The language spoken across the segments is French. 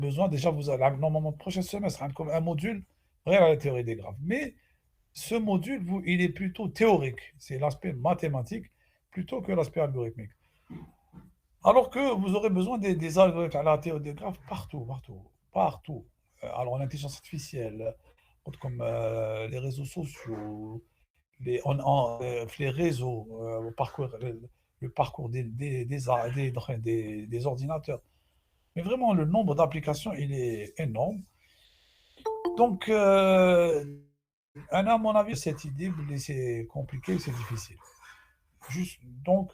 besoin, déjà, vous allez, normalement, le prochain semestre, hein, comme un module, rien à la théorie des graphes. Mais ce module, il est plutôt théorique. C'est l'aspect mathématique plutôt que l'aspect algorithmique. Alors que vous aurez besoin des algorithmes à la théorie des graphes partout, partout, partout. Alors, l'intelligence artificielle, comme les réseaux sociaux, les réseaux, le parcours des ordinateurs. Mais vraiment, le nombre d'applications, il est énorme. Donc, à mon avis, cette idée, c'est compliqué, c'est difficile. Juste, donc,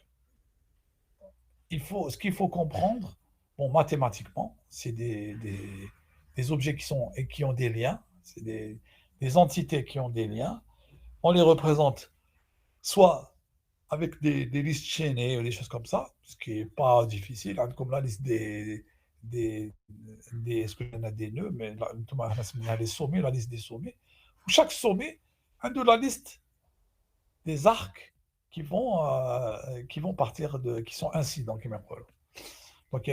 ce qu'il faut comprendre, bon, mathématiquement, c'est des objets et qui ont des liens, c'est des entités qui ont des liens. On les représente soit avec des listes chaînées ou des choses comme ça, ce qui n'est pas difficile, hein, comme la liste des, est-ce que y en a des nœuds, mais il y a les sommets, la liste des sommets. Chaque sommet a de la liste des arcs qui vont partir qui sont incidents, qui m'appellent. Donc,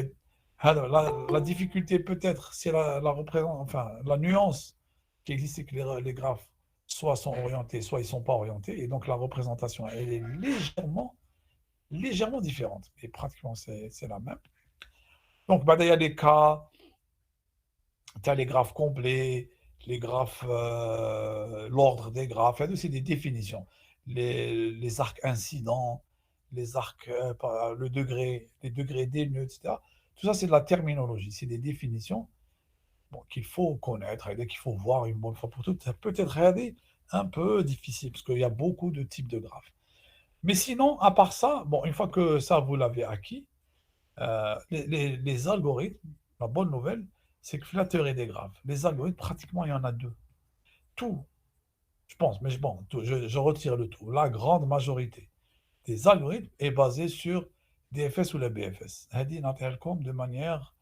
la difficulté peut-être, c'est enfin, la nuance qui existe, c'est que les graphes soit sont orientés, soit ils ne sont pas orientés, et donc la représentation, elle est légèrement différente, mais pratiquement c'est la même. Donc, bah, il y a des cas, tu as les graphes complets, les graphes, l'ordre des graphes, il y a aussi des définitions. Les arcs incidents, les arcs, les degrés des nœuds, etc. Tout ça, c'est de la terminologie, c'est des définitions bon, qu'il faut connaître et qu'il faut voir une bonne fois pour toutes. Ça peut être regardé un peu difficile parce qu'il y a beaucoup de types de graphes. Mais sinon, à part ça, bon, une fois que ça, vous l'avez acquis, les algorithmes, la bonne nouvelle, c'est que la théorie des graphes, les algorithmes, pratiquement, il y en a deux. Tout, je pense, mais bon, je retire le tout. La grande majorité des algorithmes est basée sur DFS ou la BFS. هذه نعطيها لكم de manière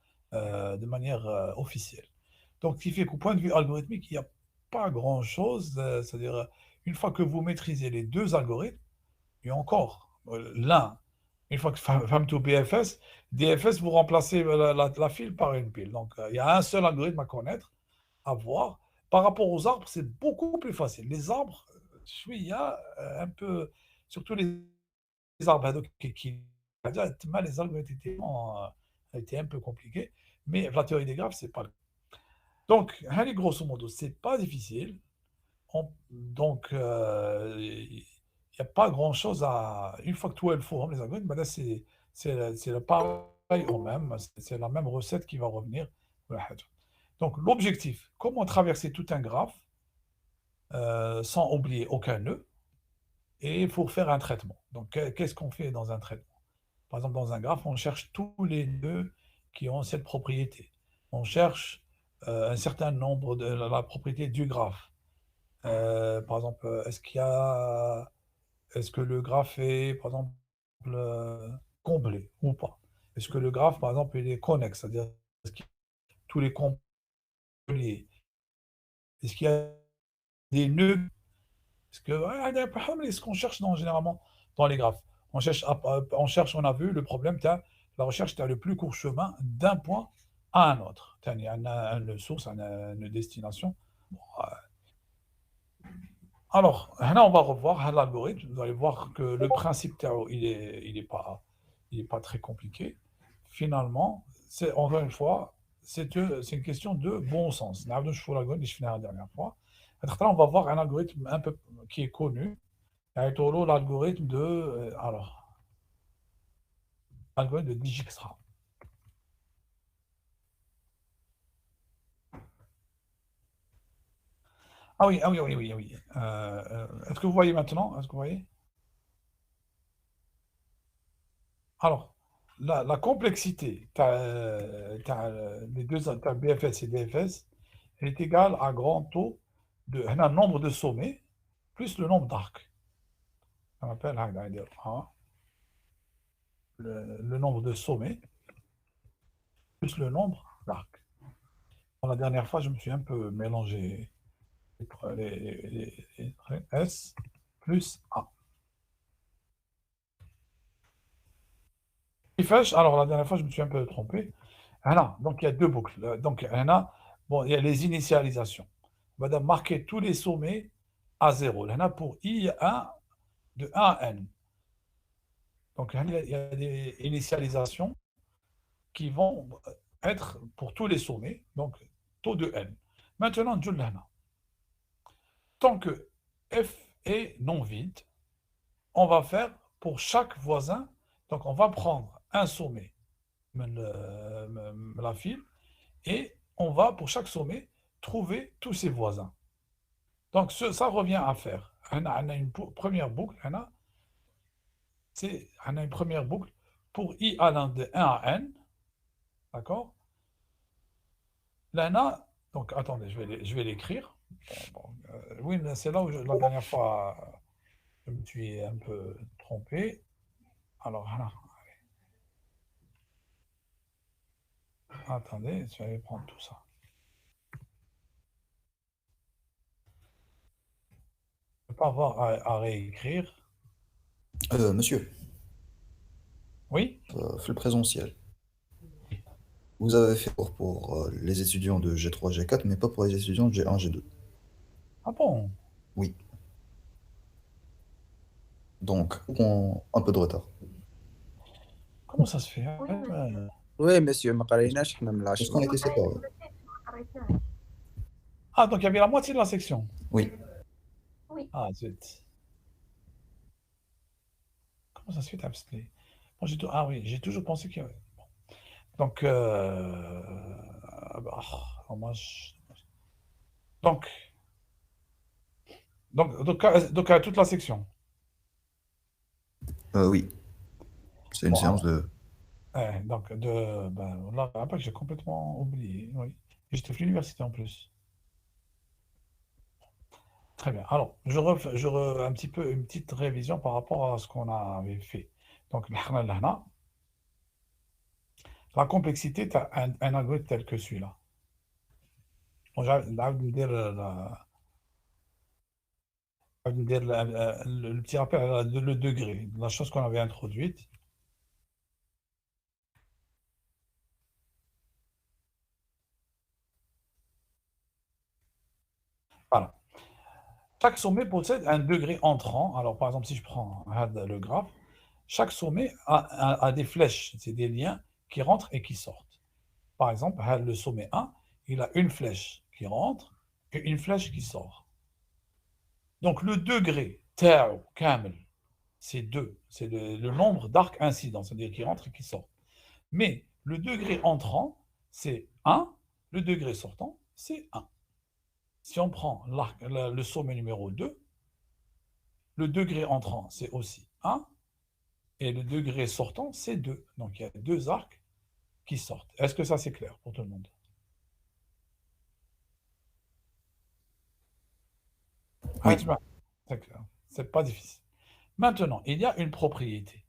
officielle. Donc, ce qui fait qu'au point de vue algorithmique, il n'y a pas grand-chose. C'est-à-dire, une fois que vous maîtrisez les deux algorithmes, et encore, une fois que FAM2 BFS, DFS, vous remplacez la file par une pile. Donc, il y a un seul algorithme à connaître, à voir. Par rapport aux arbres, c'est beaucoup plus facile. Les arbres, il y a un peu, surtout les arbres les algorithmes étaient un peu compliqués, mais la théorie des graphes, c'est pas le cas. Donc, allez, grosso modo, c'est pas difficile. Donc, il n'y a pas grand-chose à. Une fois que tout est le forum, les algorithmes, ben là, c'est le pareil au même. C'est la même recette qui va revenir. Donc, l'objectif, comment traverser tout un graphe sans oublier aucun nœud et pour faire un traitement. Donc, qu'est-ce qu'on fait dans un traitement? Par exemple, dans un graphe, on cherche tous les nœuds qui ont cette propriété. On cherche un certain nombre de la propriété du graphe. Par exemple, est-ce que le graphe est, par exemple, comblé ou pas? Est-ce que le graphe, par exemple, il est connexe, c'est-à-dire est-ce qu'il y a tous les comblés? Est-ce qu'il y a des nœuds? Est-ce que, ouais, ce qu'on cherche généralement dans les graphes? On a vu le problème, la recherche, tu as le plus court chemin d'un point à un autre. Tu as une source, une destination. Bon, alors, là, on va revoir l'algorithme. Vous allez voir que le principe Tao, il est pas très compliqué. Finalement, encore une fois, c'est une question de bon sens. نعاودو نشوفوا l'algorithme اللي شفناها la dernière fois. Là, on va voir un algorithme un peu qui est connu. L'algorithme l'algorithme de Dijkstra. Ah oui, ah oui, oui, oui, oui. Est-ce que vous voyez maintenant? Est-ce que vous voyez? Alors, la complexité, les deux, t'as BFS et DFS, elle est égale à grand taux un nombre de sommets plus le nombre d'arcs. On appelle le nombre de sommets plus le nombre d'arcs. Bon, la dernière fois, je me suis un peu mélangé les traits S plus A. Alors la dernière fois, je me suis un peu trompé. Voilà, donc il y a deux boucles. Donc, bon, il y a les initialisations. On va marquer tous les sommets à 0. Là, pour I1 de 1 à n. Donc, il y a des initialisations qui vont être pour tous les sommets, donc taux de n. Maintenant, tant que f est non vide, on va faire pour chaque voisin, donc on va prendre un sommet, la file, et on va, pour chaque sommet, trouver tous ses voisins. Donc, ça revient à faire. On a une première boucle, on a une première boucle pour i allant de 1 à n, d'accord? Là, donc attendez, je vais l'écrire. Oui, mais c'est là où la dernière fois, je me suis un peu trompé. Alors, voilà. Attendez, je vais prendre tout ça. Je ne peux pas avoir à réécrire. Monsieur, Oui? fait le présentiel. Vous avez fait pour les étudiants de G3, G4, mais pas pour les étudiants de G1, G2. Ah bon? Oui. Donc, un peu de retard. Comment ça se fait? Oui, monsieur, ما Parce قريناش حنا من parce العشرة. qu'on était séparés. Ah, donc il y avait la moitié de la section. Oui. Ah, zut. Comment ça se fait, Absley? Moi, ah oui, j'ai toujours pensé qu'il y avait. Bon. Donc, dommage. Donc, donc, toute la section. Oui. C'est une Bon, séance alors, de... donc, là, après, j'ai complètement oublié. Oui. J'étais fait l'université en plus. Très bien. Alors, un petit peu une petite révision par rapport à ce qu'on avait fait. Donc, la complexité, tu as un algorithme tel que celui-là. Bon, نعاود ندير le petit rappel, le degré, la chose qu'on avait introduite. Voilà. Chaque sommet possède un degré entrant. Alors, par exemple, si je prends le graphe, chaque sommet a des flèches, c'est des liens qui rentrent et qui sortent. Par exemple, le sommet 1, il a une flèche qui rentre et une flèche qui sort. Donc, le degré, tau, kamel, c'est 2. C'est le nombre d'arcs incidents, c'est-à-dire qui rentrent et qui sortent. Mais le degré entrant, c'est 1. Le degré sortant, c'est 1. Si on prend le sommet numéro 2, le degré entrant, c'est aussi 1. Et le degré sortant, c'est 2. Donc, il y a deux arcs qui sortent. Est-ce que ça, c'est clair pour tout le monde? Ah, Oui. c'est clair. C'est pas difficile. Maintenant, il y a une propriété.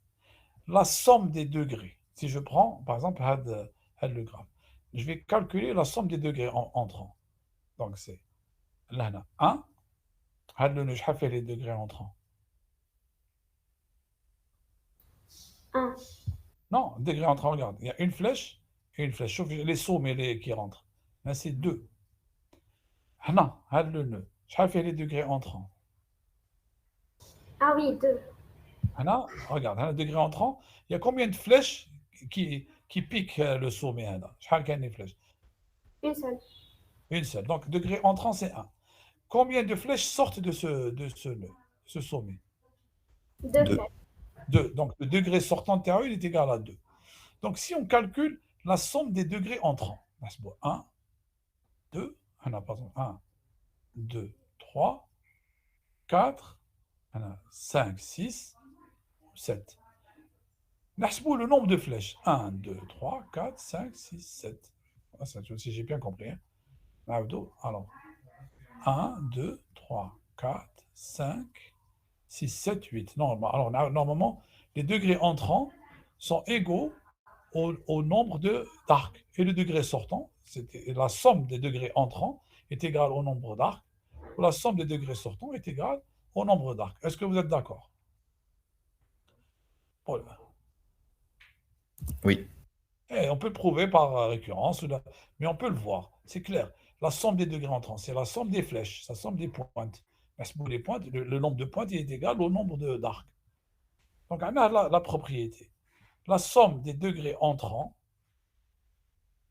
La somme des degrés. Si je prends, par exemple, le graphe, je vais calculer la somme des degrés entrants. Donc, c'est là, 1. Je fait les degrés entrants. 1. Non, degrés entrants, regarde. Il y a une flèche et une flèche. Sauf les sauts qui rentrent. Là, c'est 2. Non, le nœud. Je fait les degrés entrants. Ah oui, 2. Regarde, le degré entrant, il y a combien de flèches qui piquent le sommet? Quelles les flèches? Une seule. Une seule. Donc, degré entrant, c'est 1. Combien de flèches sortent de ce sommet? 2 2. flèches. 2. Donc, le degré sortant de terre il est égal à 2. Donc, si on calcule la somme des degrés entrants, 1, 2, 1, 2, 3, 4, 5, 6, 7. Le nombre de flèches. 1, 2, 3, 4, 5, 6, 7. Ça aussi, j'ai bien compris. Alors, 1, 2, 3, 4, 5, 6, 7, 8. Non, alors, normalement, les degrés entrants sont égaux au nombre d'arcs. Et le degré sortant, la somme des degrés entrants est égale au nombre d'arcs. La somme des degrés sortants est égale au nombre d'arcs. Est-ce que vous êtes d'accord? Oui. Et on peut le prouver par récurrence, mais on peut le voir, c'est clair. La somme des degrés entrants, c'est la somme des flèches, la somme des pointes. Parce que les pointes, le nombre de pointes est égal au nombre d'arcs. Donc, on a la propriété. La somme des degrés entrants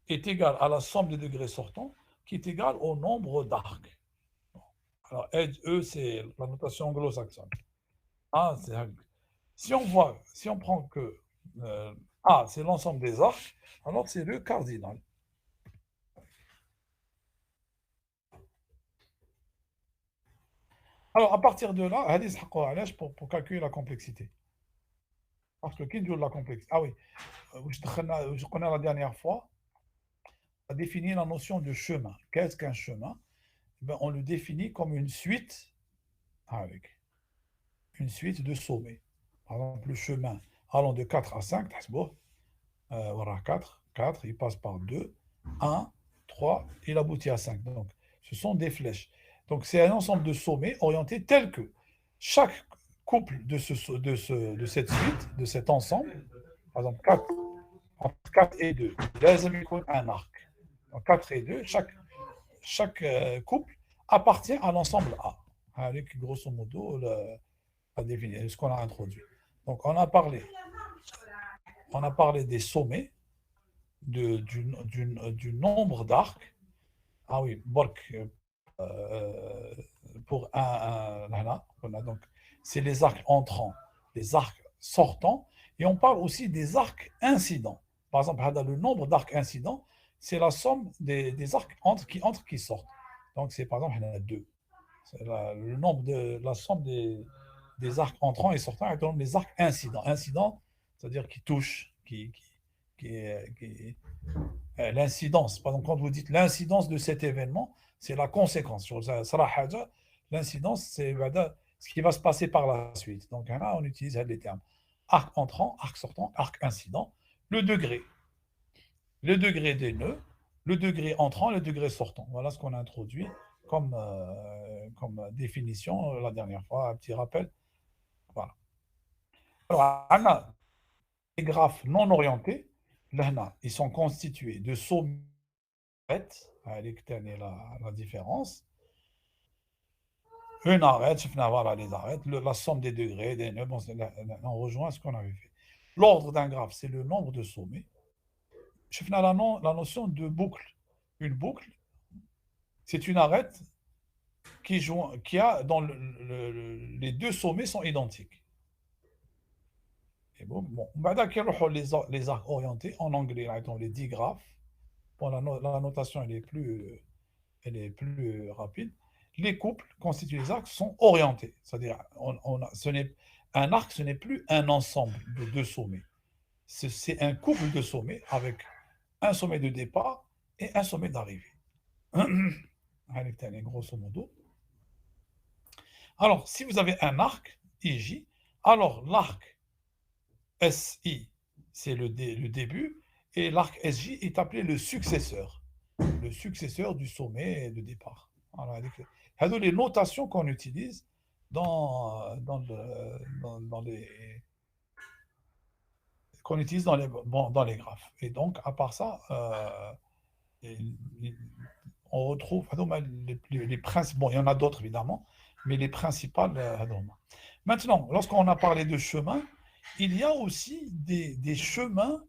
est égale à la somme des degrés sortants, qui est égale au nombre d'arcs. Alors, E, c'est la notation anglo-saxonne. A, si on prend que A, c'est l'ensemble des arcs, alors c'est le cardinal. Alors, à partir de là, pour calculer la complexité. Parce que qui dit la complexité? Ah oui, je connais la dernière fois, on a défini la notion de chemin. Qu'est-ce qu'un chemin? Ben, on le définit comme une suite avec une suite de sommets. Par exemple, le chemin allant de 4 à 5, voilà, 4, il passe par 2, 1, 3, il aboutit à 5. Donc, ce sont des flèches. Donc, c'est un ensemble de sommets orientés tels que chaque couple de cette suite, de cet ensemble, par exemple, entre 4 et 2, il y a un arc. Donc, 4 et 2, chaque couple appartient à l'ensemble A, avec grosso modo ce qu'on a introduit. Donc, on a parlé des sommets, du nombre d'arcs. Ah oui, Bork, pour donc, c'est les arcs entrants, les arcs sortants, et on parle aussi des arcs incidents. Par exemple, le nombre d'arcs incidents, c'est la somme des arcs qui sortent. Donc, c'est par exemple, il y en a 2. C'est le nombre la somme des arcs entrants et sortants est le nombre des arcs incidents. Incident, c'est-à-dire qui touche, l'incidence. Par exemple, quand vous dites l'incidence de cet événement, c'est la conséquence. L'incidence, c'est ce qui va se passer par la suite. Donc là, on utilise les termes arc entrant, arc sortant, arc incident, le degré des nœuds, le degré entrant, le degré sortant. Voilà ce qu'on a introduit comme définition la dernière fois, un petit rappel. Voilà. Alors, on a les graphes non orientés. Là, ils sont constitués de sommets. La différence. Une arête, voilà les arêtes, la somme des degrés, des nœuds, on rejoint ce qu'on avait fait. L'ordre d'un graphe, c'est le nombre de sommets. Je fais la notion de boucle. Une boucle, c'est une arête qui a dans les deux sommets sont identiques. Et bon, les arcs orientés, en anglais, les digraphes. Bon, la notation elle est plus rapide. Les couples constitués des arcs sont orientés. C'est-à-dire, un arc, ce n'est plus un ensemble de deux sommets. C'est un couple de sommets avec un sommet de départ et un sommet d'arrivée. Grosso modo. Alors, si vous avez un arc, IJ, alors l'arc SI, c'est le début, et l'arc SJ est appelé le successeur du sommet de départ. Voilà, les notations qu'on utilise dans les graphes. Et donc, à part ça, on retrouve les principes. Bon, il y en a d'autres évidemment, mais les principales. Maintenant, lorsqu'on a parlé de chemin, il y a aussi des chemins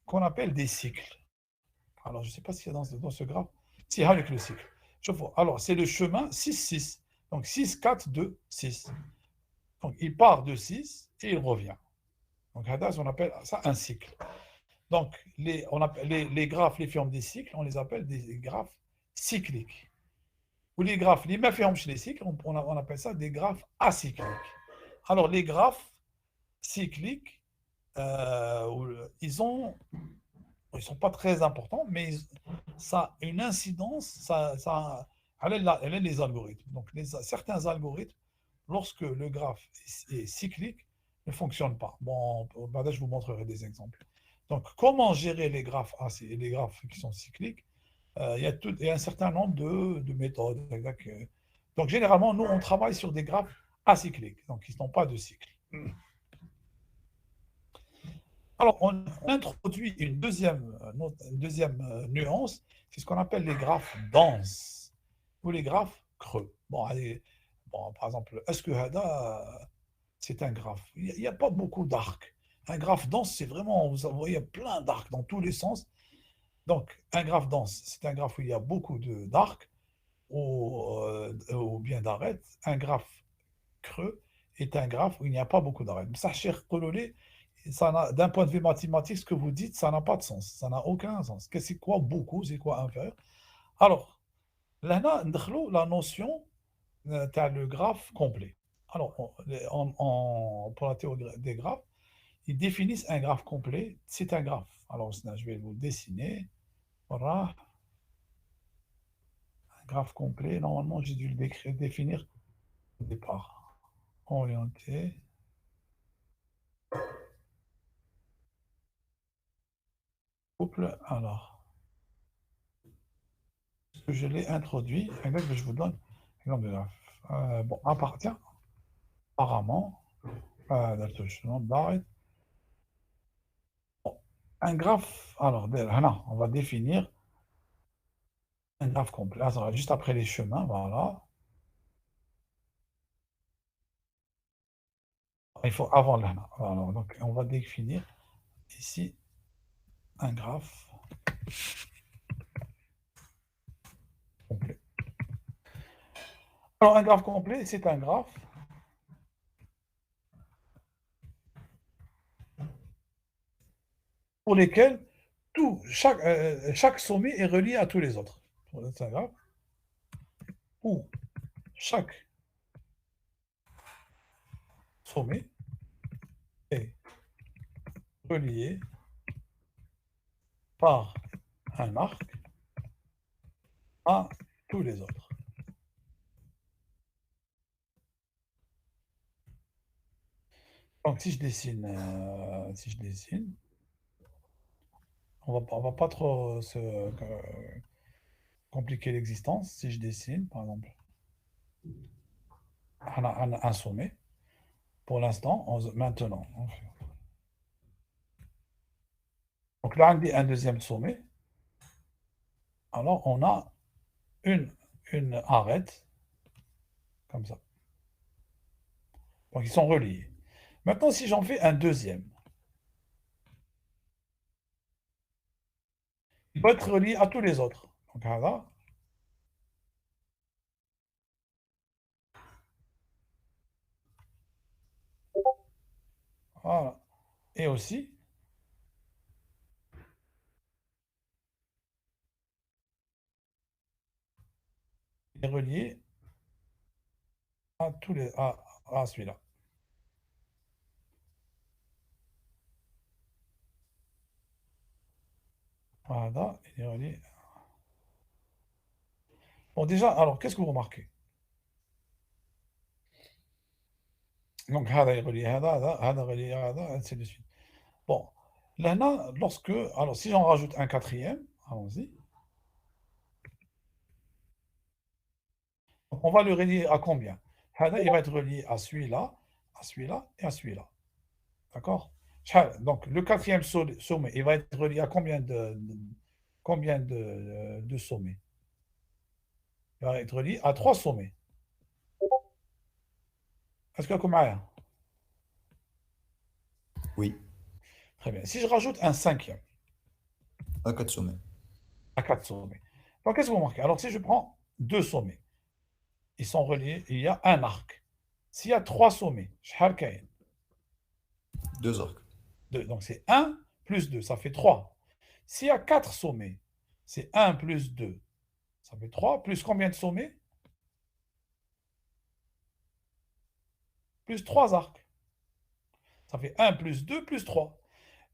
qu'on appelle des cycles. Alors, je ne sais pas s'il y a dans ce graphe. Si, avec le cycle. Je vois. Alors, c'est le chemin 6-6. Donc, 6, 4, 2, 6. Donc, il part de 6 et il revient. Donc, on appelle ça un cycle. Donc, les graphes, les formes des cycles, on les appelle des graphes cycliques. Ou les graphes, les formes chez les cycles, on appelle ça des graphes acycliques. Alors, les graphes cycliques, ils sont pas très importants, mais ça a une incidence, elle est les algorithmes. Donc, certains algorithmes, lorsque le graphe est cyclique, ne fonctionnent pas. Bon, là, je vous montrerai des exemples. Donc, comment gérer les graphes qui sont cycliques? Il y a un certain nombre de méthodes. Donc, généralement, nous, on travaille sur des graphes acycliques, donc ils n'ont pas de cycle. Alors, on introduit une deuxième nuance, c'est ce qu'on appelle les graphes denses ou les graphes creux. Bon, allez, bon par exemple, est-ce que Hada, c'est un graphe? Il n'y a pas beaucoup d'arcs. Un graphe dense, c'est vraiment, vous voyez, plein d'arcs dans tous les sens. Donc, un graphe dense, c'est un graphe où il y a beaucoup d'arcs ou bien d'arêtes. Un graphe creux est un graphe où il n'y a pas beaucoup d'arêtes. Ça, cher Cololé, d'un point de vue mathématique, ce que vous dites, ça n'a pas de sens. Ça n'a aucun sens. C'est quoi beaucoup? C'est quoi inférieur? Alors, là, la notion tu as le graphe complet. Alors, pour la théorie des graphes, ils définissent un graphe complet. C'est un graphe. Alors, je vais vous le dessiner. Voilà, un graphe complet. Normalement, j'ai dû le définir au départ. Orienté. Couple. Alors, je l'ai introduit. Exemple, je vous donne exemple de graphe. Bon, apparemment, bon, un graphe. Alors, là, on va définir un graphe complet. Attends, juste après les chemins, voilà. Il faut avant là. Alors, donc, on va définir ici un graphe complet. Alors, un graphe complet, c'est un graphe pour lesquels chaque sommet est relié à tous les autres. C'est un graphe où chaque sommet est relié par un arc à tous les autres. Donc, si je dessine, on va pas trop compliquer l'existence. Si je dessine, par exemple, un sommet, pour l'instant, maintenant, donc là, on dit un deuxième sommet. Alors, on a une, une arête, comme ça. Donc, ils sont reliés. Maintenant, si j'en fais un deuxième, il va être relié à tous les autres. Donc, voilà. Voilà. Et aussi, il est relié à à celui-là. Voilà, il est relié. Bon, déjà, alors, qu'est-ce que vous remarquez? Donc, هذا est relié à هذا relié à هذا, ainsi de suite. Bon, là, alors, si j'en rajoute un quatrième, allons-y. On va le relier à combien? هذا, il va être relié à celui-là, à celui-là et à celui-là. D'accord? Donc, le quatrième sommet, il va être relié à combien de sommets? Il va être relié à 3 sommets. Est-ce que vous avez? Oui, Très bien. Si je rajoute un cinquième à 4 sommets. à 4 sommets, donc qu'est-ce que vous remarquez? Alors, si je prends 2 sommets, ils sont reliés, il y a un arc. S'il y a 3 sommets, شحال كاين؟ 2 arcs. 2. Donc, c'est 1 plus 2, ça fait 3. S'il y a 4 sommets, c'est 1 plus 2, ça fait 3. Plus combien de sommets? Plus 3 arcs. Ça fait 1 plus 2 plus 3.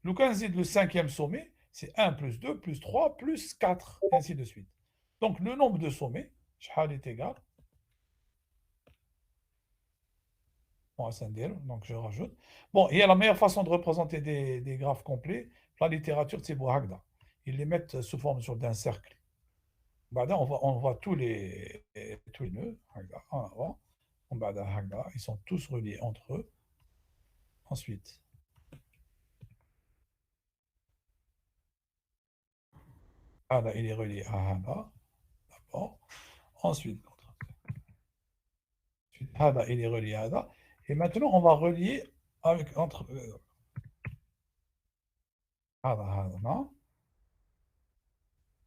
Le cinquième sommet, c'est 1 plus 2 plus 3 plus 4, et ainsi de suite. Donc, le nombre de sommets, شحال est égal. Bon, donc je rajoute. Bon, et la meilleure façon de représenter des graphes complets, la littérature, c'est Bouhagda. Ils les mettent sous forme d'un cercle. On voit tous les nœuds. En avant. Ils sont tous reliés entre eux. Ensuite, Hada, il est relié à Hada. D'abord. Ensuite, Hada, il est relié à Hada. Et maintenant, on va relier avec, entre Hada, Hada, non.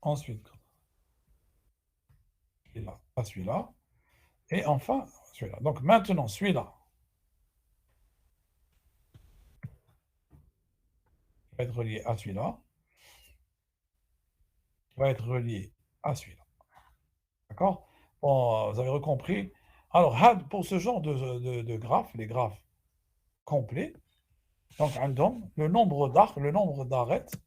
Ensuite, celui-là, à celui-là. Et enfin, celui-là. Donc maintenant, celui-là va être relié à celui-là. Va être relié à celui-là. D'accord? Bon, vous avez recompris. Alors, pour ce genre de graphes, les graphes complets, donc le nombre d'arcs, le nombre d'arêtes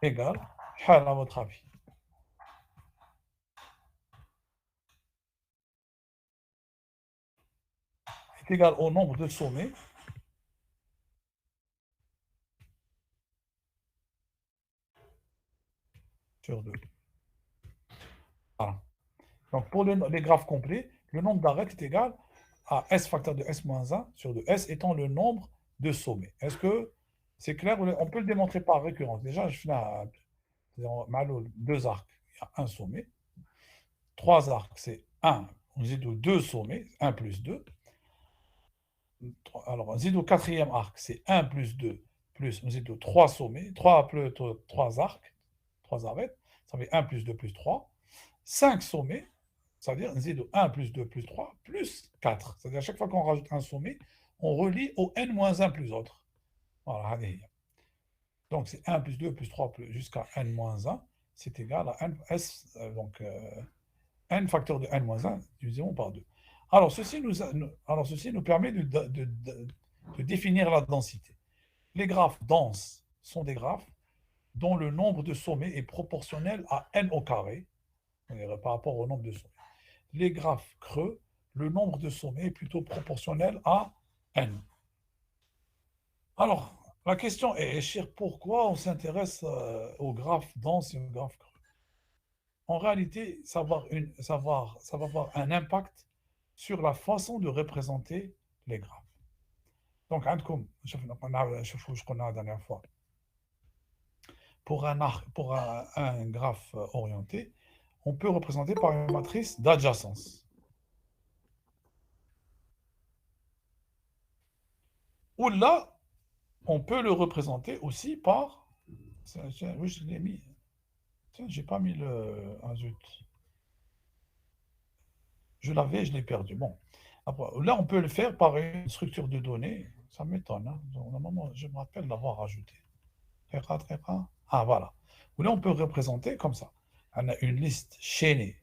égale, à votre avis, est égal au nombre de sommets sur 2. Voilà. Donc, pour les graphes complets, le nombre d'arêtes est égal à S facteur de S-1 sur 2. S étant le nombre de sommets. Est-ce que c'est clair? On peut le démontrer par récurrence. Déjà, je fais deux arcs, il y a un sommet. Trois arcs, c'est 1. On dit 2 sommets, 1 plus 2. Alors, on dit au quatrième arc, c'est 1 plus 2 plus, on dit 3 sommets, 3 arcs, 3 arêtes, ça fait 1 plus 2 plus 3. 5 sommets, c'est-à-dire 1 plus 2 plus 3 plus 4. C'est-à-dire à chaque fois qu'on rajoute un sommet, on relie au n-1 plus autre. Voilà, allez. Donc c'est 1 plus 2 plus 3 jusqu'à n-1, c'est égal à n, n facteur de n-1 divisé par 2. Alors ceci nous permet de définir la densité. Les graphes denses sont des graphes dont le nombre de sommets est proportionnel à n au carré, par rapport au nombre de sommets. Les graphes creux, le nombre de sommets est plutôt proportionnel à n. Alors, la question est, Chir, pourquoi on s'intéresse aux graphes denses et aux graphes creux? En réalité, ça va avoir un impact sur la façon de représenter les graphes. Donc, je connais la dernière fois. Pour un graphe orienté, on peut représenter par une matrice d'adjacence. Ou là, on peut le représenter aussi par... Oui, je l'ai mis. Tiens, j'ai pas mis le... Ah, zut. Je l'avais, je l'ai perdu. Bon. Après, là, on peut le faire par une structure de données. Ça m'étonne. Hein. Normalement, je me rappelle l'avoir rajouté. Très rare. Ah, voilà. Là, on peut représenter comme ça. On a une liste chaînée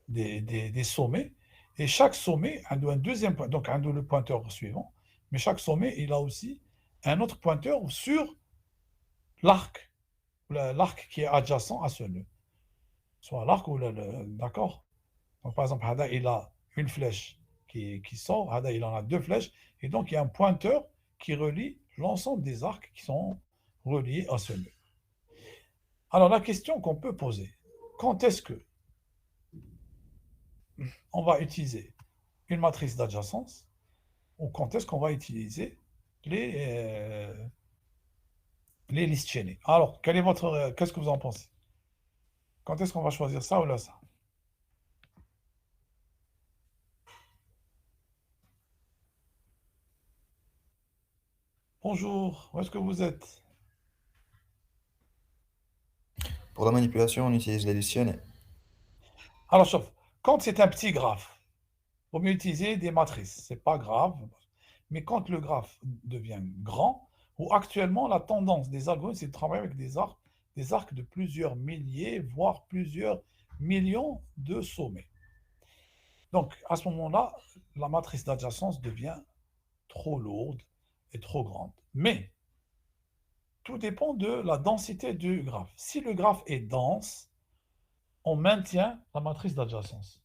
des sommets. Et chaque sommet a un deuxième point. Donc, le pointeur suivant. Mais chaque sommet, il a aussi un autre pointeur sur l'arc. L'arc qui est adjacent à ce nœud. Soit l'arc ou d'accord? Donc, par exemple, Hada, il a une flèche qui sort. Hada, il en a deux flèches. Et donc, il y a un pointeur qui relie l'ensemble des arcs qui sont reliés à ce nœud. Alors, la question qu'on peut poser, quand est-ce que on va utiliser une matrice d'adjacence ou quand est-ce qu'on va utiliser les listes chaînées? Alors, qu'est-ce que vous en pensez? Quand est-ce qu'on va choisir ça ou là ça? Bonjour, où est-ce que vous êtes? Pour la manipulation, on utilise les listes chaînées. Alors, sauf, quand c'est un petit graphe, il vaut mieux utiliser des matrices. C'est pas grave. Mais quand le graphe devient grand, ou actuellement, la tendance des algorithmes, c'est de travailler avec des arcs de plusieurs milliers, voire plusieurs millions de sommets. Donc, à ce moment-là, la matrice d'adjacence devient trop lourde et trop grande. Mais tout dépend de la densité du graphe. Si le graphe est dense, on maintient la matrice d'adjacence.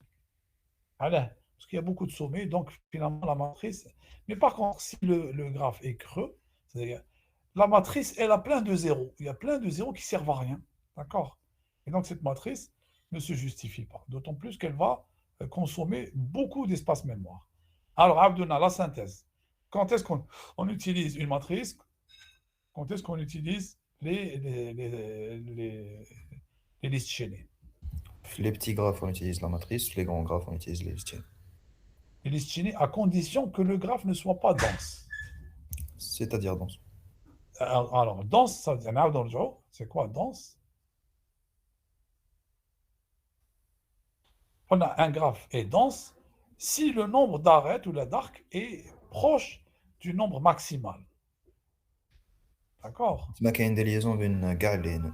Allez, parce qu'il y a beaucoup de sommets, donc finalement la matrice... Mais par contre, si le graphe est creux, c'est-à-dire la matrice, elle a plein de zéros. Il y a plein de zéros qui ne servent à rien. D'accord? Et donc cette matrice ne se justifie pas. D'autant plus qu'elle va consommer beaucoup d'espace mémoire. Alors, Abdouna, la synthèse. Quand est-ce qu'on utilise une matrice? Quand est-ce qu'on utilise les listes chaînées? Les petits graphes, on utilise la matrice. Les grands graphes, on utilise les listes chaînées. Les listes chaînées à condition que le graphe ne soit pas dense. C'est-à-dire dans ce. Alors, dense, ça veut dire, c'est quoi dense? On a un graphe est dense si le nombre d'arêtes ou la d'arcs est proche du nombre maximal. D'accord? ما كاين des liaisons بين كاع les nœuds.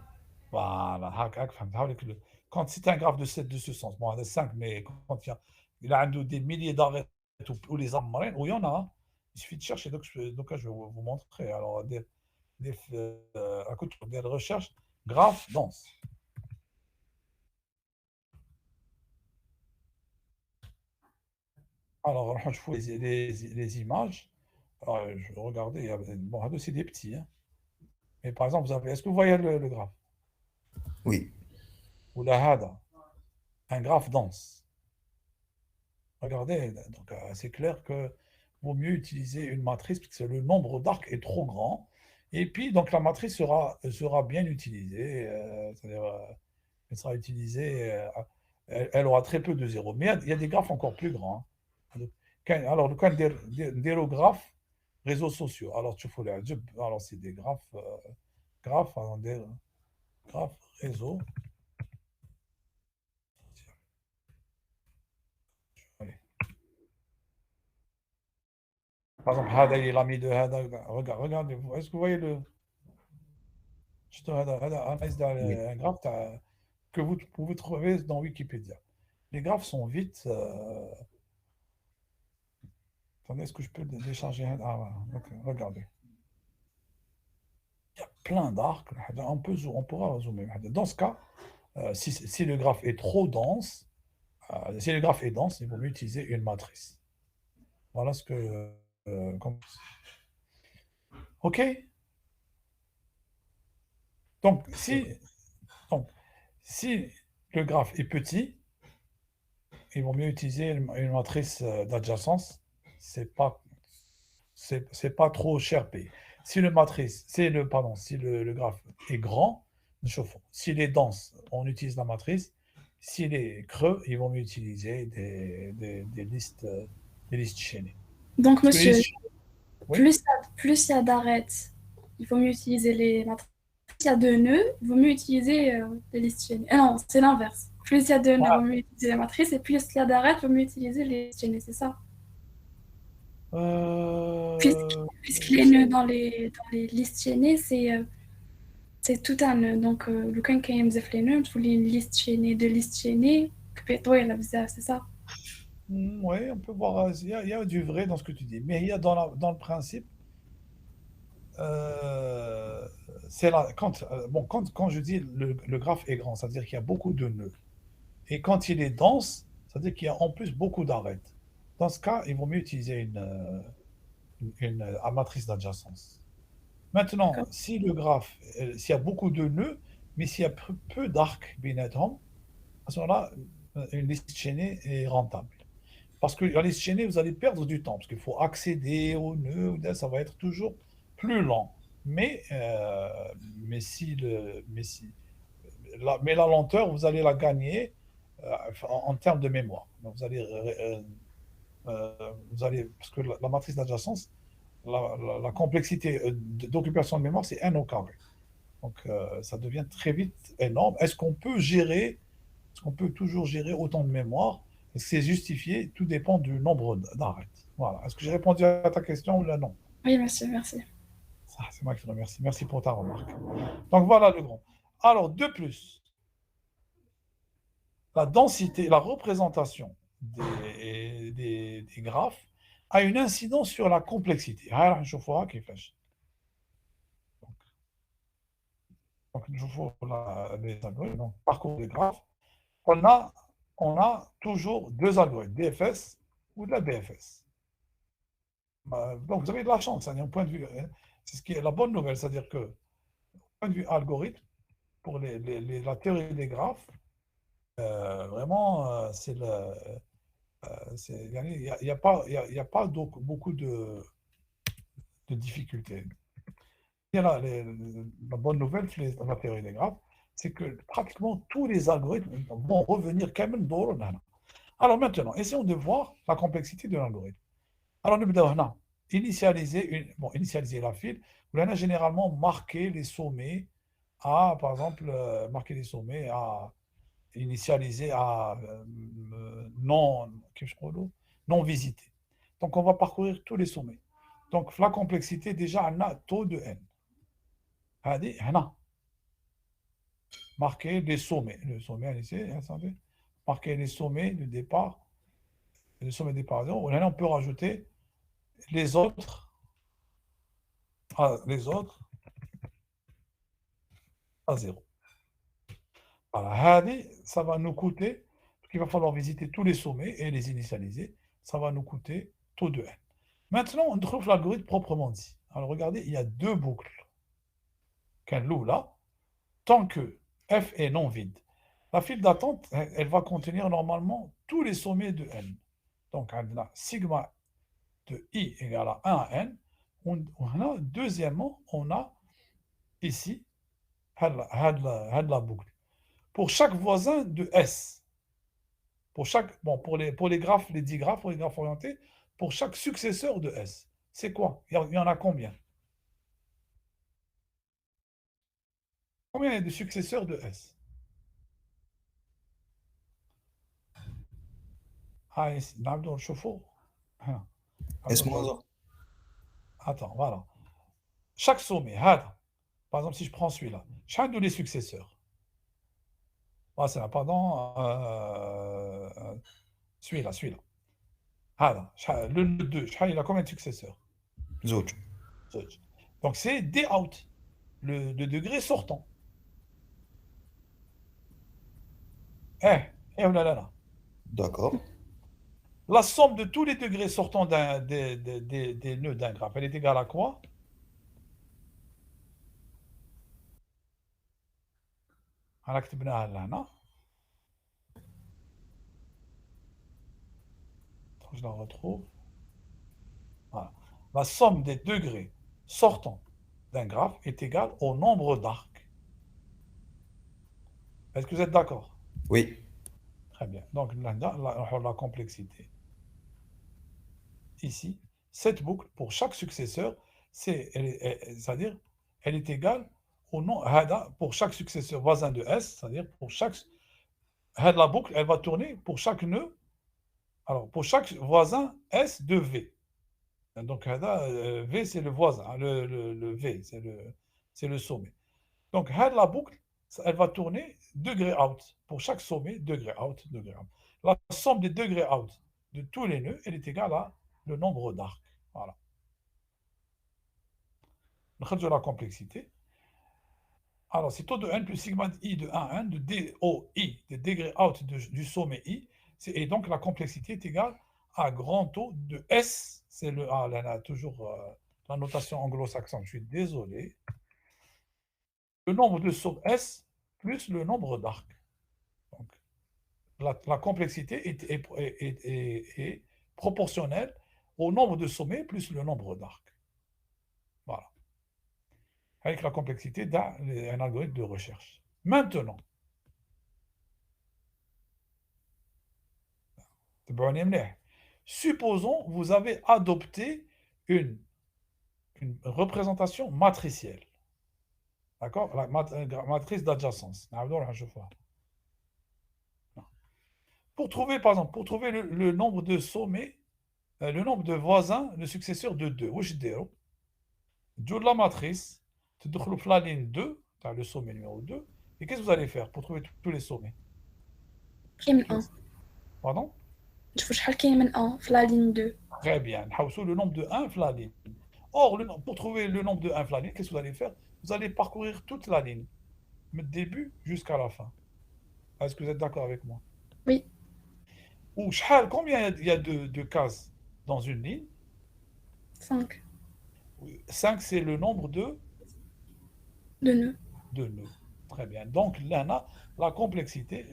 Voilà, quand c'est un graphe de ce sens, bon, il y en a 5, mais quand il a des milliers d'arêtes ou les armes marines, où il y en a, hein, il suffit de chercher. Donc, je vais vous montrer. Alors, à côté des recherches, graphe dense. Alors, je fous les images. Alors, je regardais, bon, c'est des petits, hein. Mais par exemple, est-ce que vous voyez le graphe? Oui. Ou la hada, un graphe dense. Regardez, donc c'est clair que vaut mieux utiliser une matrice parce que le nombre d'arcs est trop grand. Et puis, donc, la matrice sera bien utilisée. C'est-à-dire, elle sera utilisée, elle aura très peu de zéros. Mais il y a des graphes encore plus grands, hein. Alors, le cas des graphes réseaux sociaux. Alors, alors c'est des graphes, hein, des graphes réseaux. Allez. Par exemple, Hada, il a mis de Hada. Regardez, est-ce que vous voyez le. Oui. Un graphe que vous pouvez trouver dans Wikipédia. Les graphes sont vite. Attendez, est-ce que je peux décharger? Ah, voilà. Donc, regardez. Il y a plein d'arcs. On pourra zoomer. Dans ce cas, si le graphe est trop dense, si le graphe est dense, il vaut mieux utiliser une matrice. Voilà ce que. OK? Donc, si le graphe est petit, il vaut mieux utiliser une matrice d'adjacence. C'est pas trop cher payé. Si le graphe est grand, s'il est dense, on utilise la matrice. S'il est creux, ils vont mieux utiliser des listes chaînées. Donc, Parce que les monsieur, listes- Oui. plus il y a d'arêtes, il faut mieux utiliser les matrices. Plus il y a de nœuds, il vaut mieux utiliser les listes chaînées. Non, c'est l'inverse. Plus il y a de nœuds, il vaut mieux utiliser les matrices, et plus il y a d'arêtes, il vaut mieux utiliser les listes chaînées, c'est ça? Puisque les nœuds dans les listes chaînées, c'est tout un nœud. Donc, le cas qui aime les nœuds, il faut une liste chaînée, deux listes chaînées, c'est ça? Oui, on peut voir. Il y a du vrai dans ce que tu dis, mais il y a dans le principe. C'est là, quand je dis le graphe est grand, c'est-à-dire qu'il y a beaucoup de nœuds. Et quand il est dense, c'est-à-dire qu'il y a en plus beaucoup d'arêtes. Dans ce cas, il vaut mieux utiliser une matrice d'adjacence. Maintenant, D'accord. si le graphe, s'il y a beaucoup de nœuds, mais s'il y a peu d'arcs بيناتهم, à ce moment-là, une liste chaînée est rentable. Parce que la liste chaînée, vous allez perdre du temps, parce qu'il faut accéder aux nœuds, ça va être toujours plus lent. Mais la lenteur, vous allez la gagner en termes de mémoire. Donc parce que la matrice d'adjacence, la complexité d'occupation de mémoire, c'est 1 au carré. Donc, ça devient très vite énorme. Est-ce qu'on peut toujours gérer autant de mémoire? C'est justifié, tout dépend du nombre d'arêtes. Voilà. Est-ce que j'ai répondu à ta question ou là non? Oui, monsieur, merci. C'est moi qui te remercie. Merci pour ta remarque. Donc voilà le grand. Alors, de plus, la densité, la représentation des graphes a une incidence sur la complexité. Donc, je vous les algorithmes. Donc, parcours des graphes. On a toujours deux algorithmes, DFS ou de la BFS. Donc, vous avez de la chance, hein, d'un point de vue. C'est ce qui est la bonne nouvelle, c'est-à-dire que, du point de vue algorithme, pour la théorie des graphes, vraiment, il n'y a pas donc beaucoup de difficultés. la bonne nouvelle dans la théorie des graphes, c'est que pratiquement tous les algorithmes vont revenir quand même dans. Alors maintenant, essayons de voir la complexité de l'algorithme. Alors, nous devons initialiser la file. Vous allez généralement marquer les sommets à, par exemple, marquer les sommets à initialiser à non, non visité. Donc, on va parcourir tous les sommets. Donc, la complexité, déjà, on a taux de n. هذه هنا marquer les sommets. Le sommet, marquer les sommets de départ. Le sommet de départ. On peut rajouter les autres à 0. Voilà, ça va nous coûter, parce qu'il va falloir visiter tous les sommets et les initialiser, ça va nous coûter taux de n. Maintenant, on trouve l'algorithme proprement dit. Alors regardez, il y a deux boucles. Qu'un loup là, tant que f est non vide, la file d'attente, elle va contenir normalement tous les sommets de n. Donc, on a sigma de i égale à 1 à n. Deuxièmement, on a ici la boucle. Pour chaque voisin de S, pour les graphes, les 10 graphes, pour les graphes orientés, pour chaque successeur de S. C'est quoi? Il y en a combien? Combien il y a de successeurs de S? نعملوا نشوفوا. S-1. Attends, voilà. Chaque sommet, par exemple, si je prends celui-là, chacun de les successeurs. Pardon, celui-là. Le 2, il a combien de successeurs? زوج. Donc c'est D out, le degré sortant. Et là. D'accord. La somme de tous les degrés sortants des nœuds d'un graphe, elle est égale à quoi? Je la retrouve. Voilà. La somme des degrés sortants d'un graphe est égale au nombre d'arcs. Est-ce que vous êtes d'accord? Oui. Très bien. Donc, la complexité. Ici, cette boucle, pour chaque successeur, c'est-à-dire, elle est égale au nom, pour chaque successeur voisin de S, c'est-à-dire pour chaque. La boucle, elle va tourner pour chaque nœud. Alors, pour chaque voisin S de V. Donc, V, c'est le voisin, le V, c'est le sommet. Donc, la boucle, elle va tourner degré out. Pour chaque sommet, degré out, degré out. La somme des degrés out de tous les nœuds, elle est égale à le nombre d'arcs. Voilà. De la complexité. Alors, c'est taux de n plus sigma de i de 1 à n de DOI, des degrés out du sommet i. Et donc, la complexité est égale à grand taux de S. C'est le A, là, toujours la notation anglo-saxonne. Je suis désolé. Le nombre de sommets S plus le nombre d'arcs. Donc, la complexité est proportionnelle au nombre de sommets plus le nombre d'arcs. Voilà. Avec la complexité d'un algorithme de recherche. Maintenant, supposons vous avez adopté une représentation matricielle. D'accord? La matrice d'adjacence. Pour trouver, par exemple, le nombre de sommets, le nombre de voisins, le successeur de 2. De la matrice, tu trouves la ligne 2, tu as le sommet numéro 2, et qu'est-ce que vous allez faire pour trouver tous les sommets? كاين من 1 Pardon? نشوفوا شحال كاين من 1 في لا ligne 2. Très bien. Le nombre de 1 la ligne. Or, pour trouver le nombre de 1 la ligne, qu'est-ce que vous allez faire? Vous allez parcourir toute la ligne, du début jusqu'à la fin. Est-ce que vous êtes d'accord avec moi? Oui. Ou combien il y a de cases dans une ligne? 5 5, c'est le nombre de nœuds. nœuds. Très bien. Donc, là, la complexité,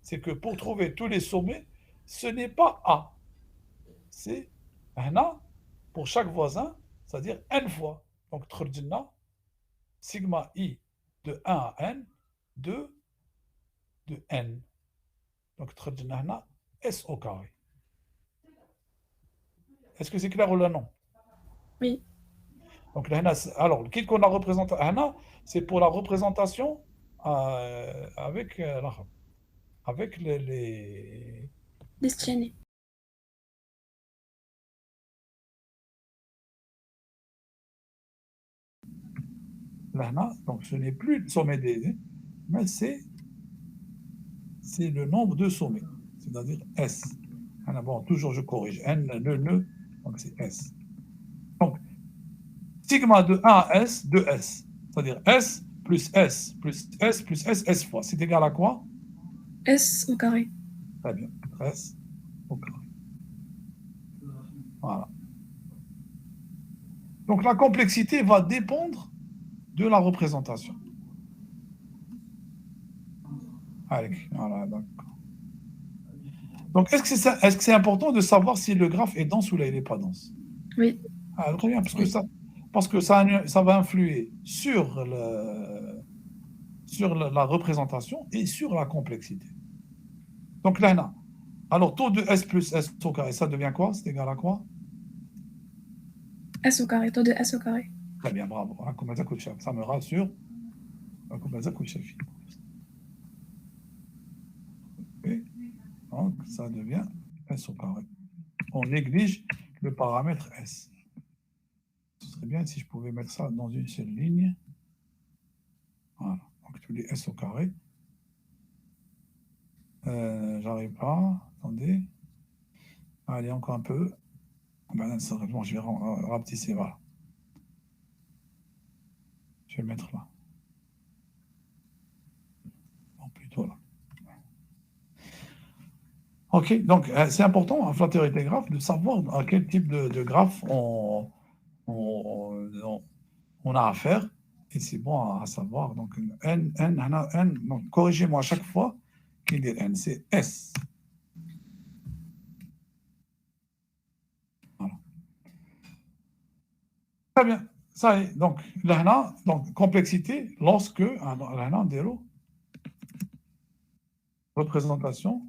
c'est que pour trouver tous les sommets, ce n'est pas A. C'est pour chaque voisin, c'est-à-dire n fois. Donc, tchordjna sigma i de 1 à n de n. Donc, tchordjna s au carré. Est-ce que c'est clair ou là non? Oui. Donc, alors, qu'est-ce qu'on a représenté? C'est pour la représentation avec, avec les... Destiné. Donc, ce n'est plus le sommet des, mais c'est le nombre de sommets, c'est-à-dire S. Bon, toujours je corrige, N, ne, donc c'est S. Donc, sigma de 1 à S, de S, c'est-à-dire S plus S plus S plus S, S fois, c'est égal à quoi? S au carré. Très bien, S au carré. Voilà. Donc, la complexité va dépendre de la représentation. Allez, voilà, d'accord. Donc, est-ce que c'est important de savoir si le graphe est dense ou là, il n'est pas dense? Oui. Ah, très bien, parce que ça va influer sur, la représentation et sur la complexité. Donc, là, alors, taux de S plus S au carré, ça devient quoi? C'est égal à quoi? S au carré, taux de S au carré. Très bien, bravo. Ça me rassure. Et donc, ça devient S au carré. On néglige le paramètre S. Ce serait bien si je pouvais mettre ça dans une seule ligne. Voilà. Donc, tous les S au carré. J'arrive pas. Attendez. Allez, encore un peu. Ben, bon, je vais rapetisser. Voilà. Je vais le mettre là. Bon, plutôt là. OK, donc c'est important en la théorie des graphes de savoir à quel type de graphe on a affaire. Et c'est bon à savoir. Donc, N, donc corrigez-moi à chaque fois qu'il est N, c'est S. Voilà. Très bien. Ça y est. Donc, là, donc complexité, lorsque, là, zéro, représentation,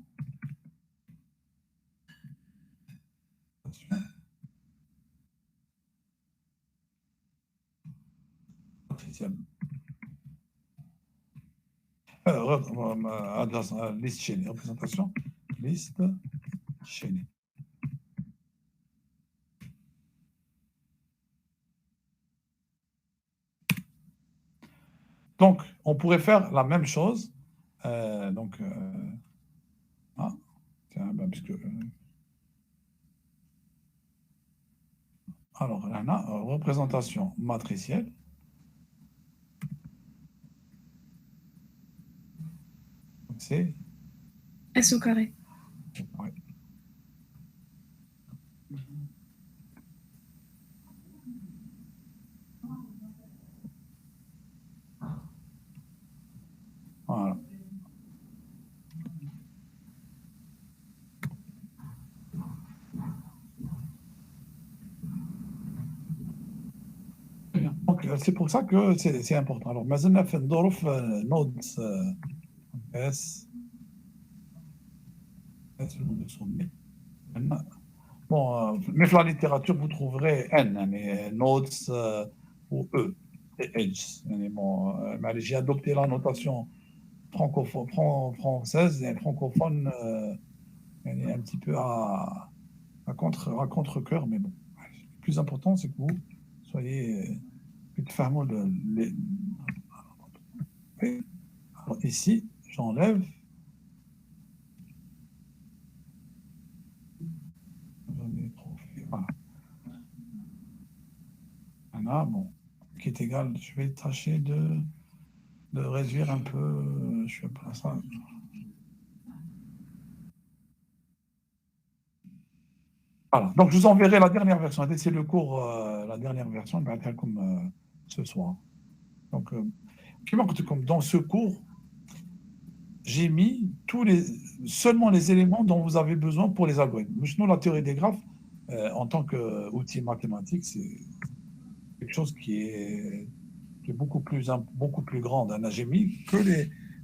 liste chaînée, représentation, liste chaînée. Donc, on pourrait faire la même chose. Puisque, alors, là, représentation matricielle. C'est S au carré. Oui. Voilà. Donc, c'est pour ça que c'est important. Alors, maintenant, on fait nodes S. Bon, mais dans la littérature, vous trouverez N, mais nodes ou E, et edges. Bon, j'ai adopté la notation française et francophone un petit peu à contre-cœur, mais bon. Le plus important, c'est que vous soyez fermement Alors ici, j'enlève. Voilà. Voilà, bon, qui est égal, je vais tâcher de réduire un peu. Je fais pas ça. Voilà, donc je vous enverrai la dernière version. C'est le cours, la dernière version, comme ce soir. Donc, comme dans ce cours, j'ai mis seulement les éléments dont vous avez besoin pour les algorithmes. Sinon, la théorie des graphes, en tant qu'outil mathématique, quelque chose qui est beaucoup plus grande, un AGMI, que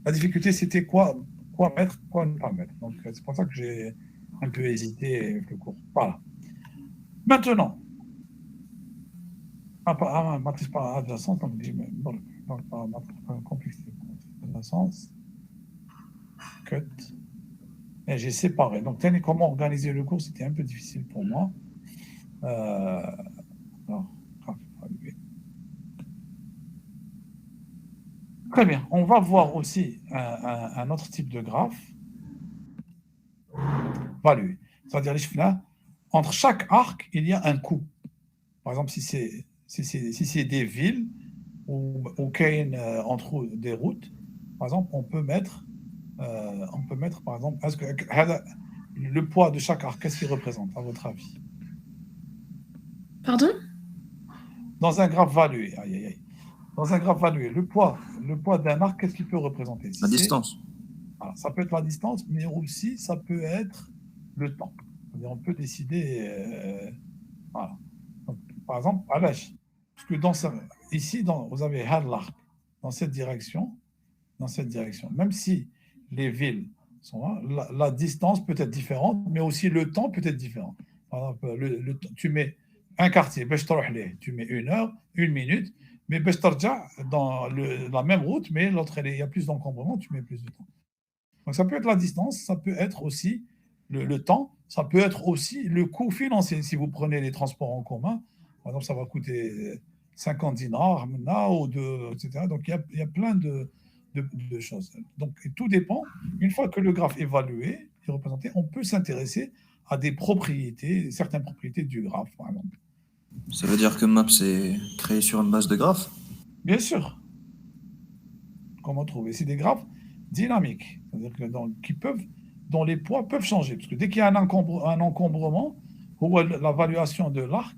la difficulté, c'était quoi mettre, quoi ne pas mettre. Donc, c'est pour ça que j'ai un peu hésité avec le cours. Voilà. Maintenant, matrice par adjacente, donc matrice par complexité adjacente, cut, et j'ai séparé. Donc, comment organiser le cours, c'était un peu difficile pour moi. Alors, très bien. On va voir aussi un autre type de graphe. Valué. C'est-à-dire, là, entre chaque arc, il y a un coût. Par exemple, si c'est des villes ou entre des routes, par exemple, on peut mettre, par exemple, le poids de chaque arc, qu'est-ce qu'il représente, à votre avis? Pardon? Dans un graphe valué, dans un graphe valué, le poids d'un arc, qu'est-ce qu'il peut représenter? La distance. Voilà, ça peut être la distance, mais aussi ça peut être le temps. C'est-à-dire, on peut décider. Voilà. Donc, par exemple, parce que ici, vous avez l'arc dans cette direction, même si les villes sont là, la distance peut être différente, mais aussi le temps peut être différent. Par exemple, tu mets un quartier, tu mets 1 heure, 1 minute, mais dans la même route, mais l'autre, il y a plus d'encombrement, tu mets plus de temps. Donc, ça peut être la distance, ça peut être aussi le temps, ça peut être aussi le coût financier. Si vous prenez les transports en commun, par exemple, ça va coûter 50 dinars, etc. Donc, il y a plein de choses. Donc, tout dépend. Une fois que le graphe est évalué et représenté, on peut s'intéresser à certaines propriétés du graphe, par exemple. Ça veut dire que Maps est créé sur une base de graphes? Bien sûr. Comment trouver? C'est des graphes dynamiques, c'est-à-dire dont les poids peuvent changer. Parce que dès qu'il y a un encombrement, la valuation de l'arc,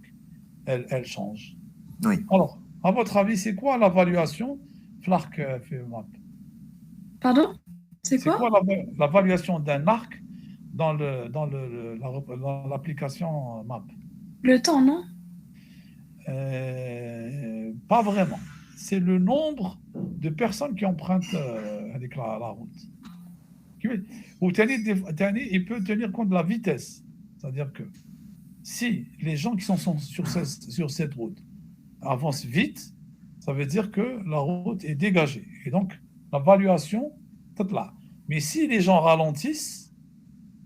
elle change. Oui. Alors, à votre avis, c'est quoi la valuation de l'arc Map? Pardon? C'est quoi? La valuation d'un arc dans l'application Map? Le temps, non? Pas vraiment. C'est le nombre de personnes qui empruntent avec la route. Ou il peut tenir compte de la vitesse. C'est-à-dire que si les gens qui sont sur cette route avancent vite, ça veut dire que la route est dégagée. Et donc, la valuation, c'est là. Mais si les gens ralentissent,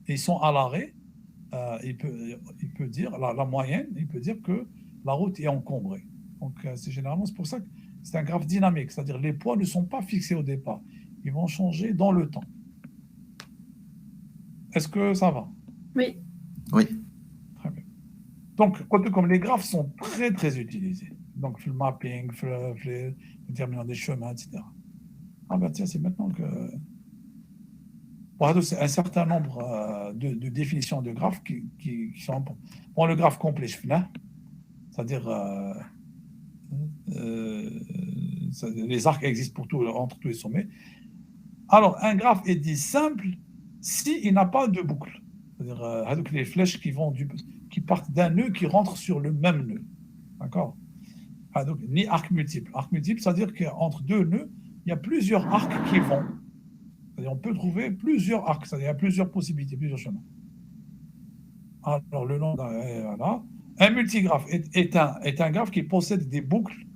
et ils sont à l'arrêt, il peut dire, la moyenne, il peut dire que la route est encombrée. Donc, c'est pour ça que c'est un graphe dynamique. C'est-à-dire que les poids ne sont pas fixés au départ. Ils vont changer dans le temps. Est-ce que ça va? Oui. Oui. Très bien. Donc, comme les graphes sont très, très utilisés, donc le mapping, le déterminant des chemins, etc. Ah ben tiens, c'est maintenant que... Bon, c'est un certain nombre de définitions de graphes qui sont importantes. Bon, le graphe complet, c'est-à-dire les arcs existent entre tous les sommets. Alors, un graphe est dit simple s'il n'a pas de boucle. C'est-à-dire les flèches qui partent d'un nœud qui rentrent sur le même nœud. D'accord? Donc, ni arc multiple. Arc multiple, c'est-à-dire qu'entre deux nœuds, il y a plusieurs arcs qui vont. C'est-à-dire on peut trouver plusieurs arcs, c'est-à-dire il y a plusieurs possibilités, plusieurs chemins. Alors, le nom, voilà. Un multigraphe est un graphe qui possède des boucles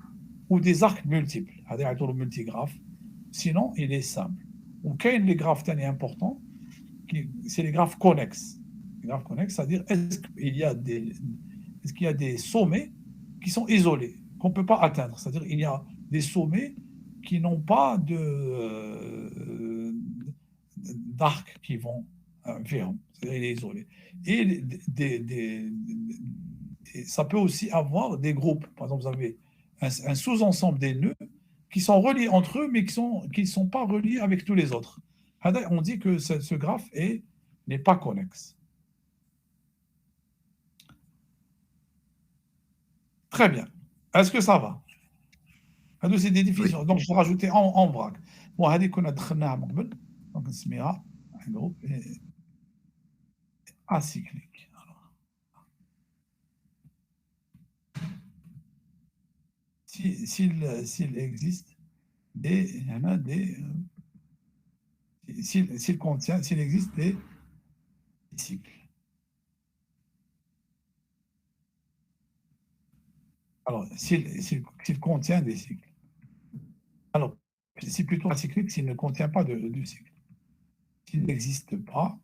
ou des arcs multiples. C'est-à-dire le multigraphe. Sinon, il est simple. Ou quels les graphes importants, c'est les graphes connexes. Les graphes connexes, c'est-à-dire est-ce qu'il y a des sommets qui sont isolés, qu'on ne peut pas atteindre. C'est-à-dire il y a des sommets qui n'ont pas d'arc qui vont vers, c'est-à-dire il est isolé. Et ça peut aussi avoir des groupes. Par exemple, vous avez un sous-ensemble des nœuds qui sont reliés entre eux, mais qui ne sont pas reliés avec tous les autres. On dit que ce graphe n'est pas connexe. Très bien. Est-ce que ça va? C'est des définitions. Oui. Donc, je vais rajouter en vrac. Bon, qu'on a donc, on se met un groupe acyclique. s'il existe il y en a s'il existe des cycles. Alors, s'il contient des cycles. Alors, c'est plutôt acyclique s'il ne contient pas du cycle. S'il n'existe pas,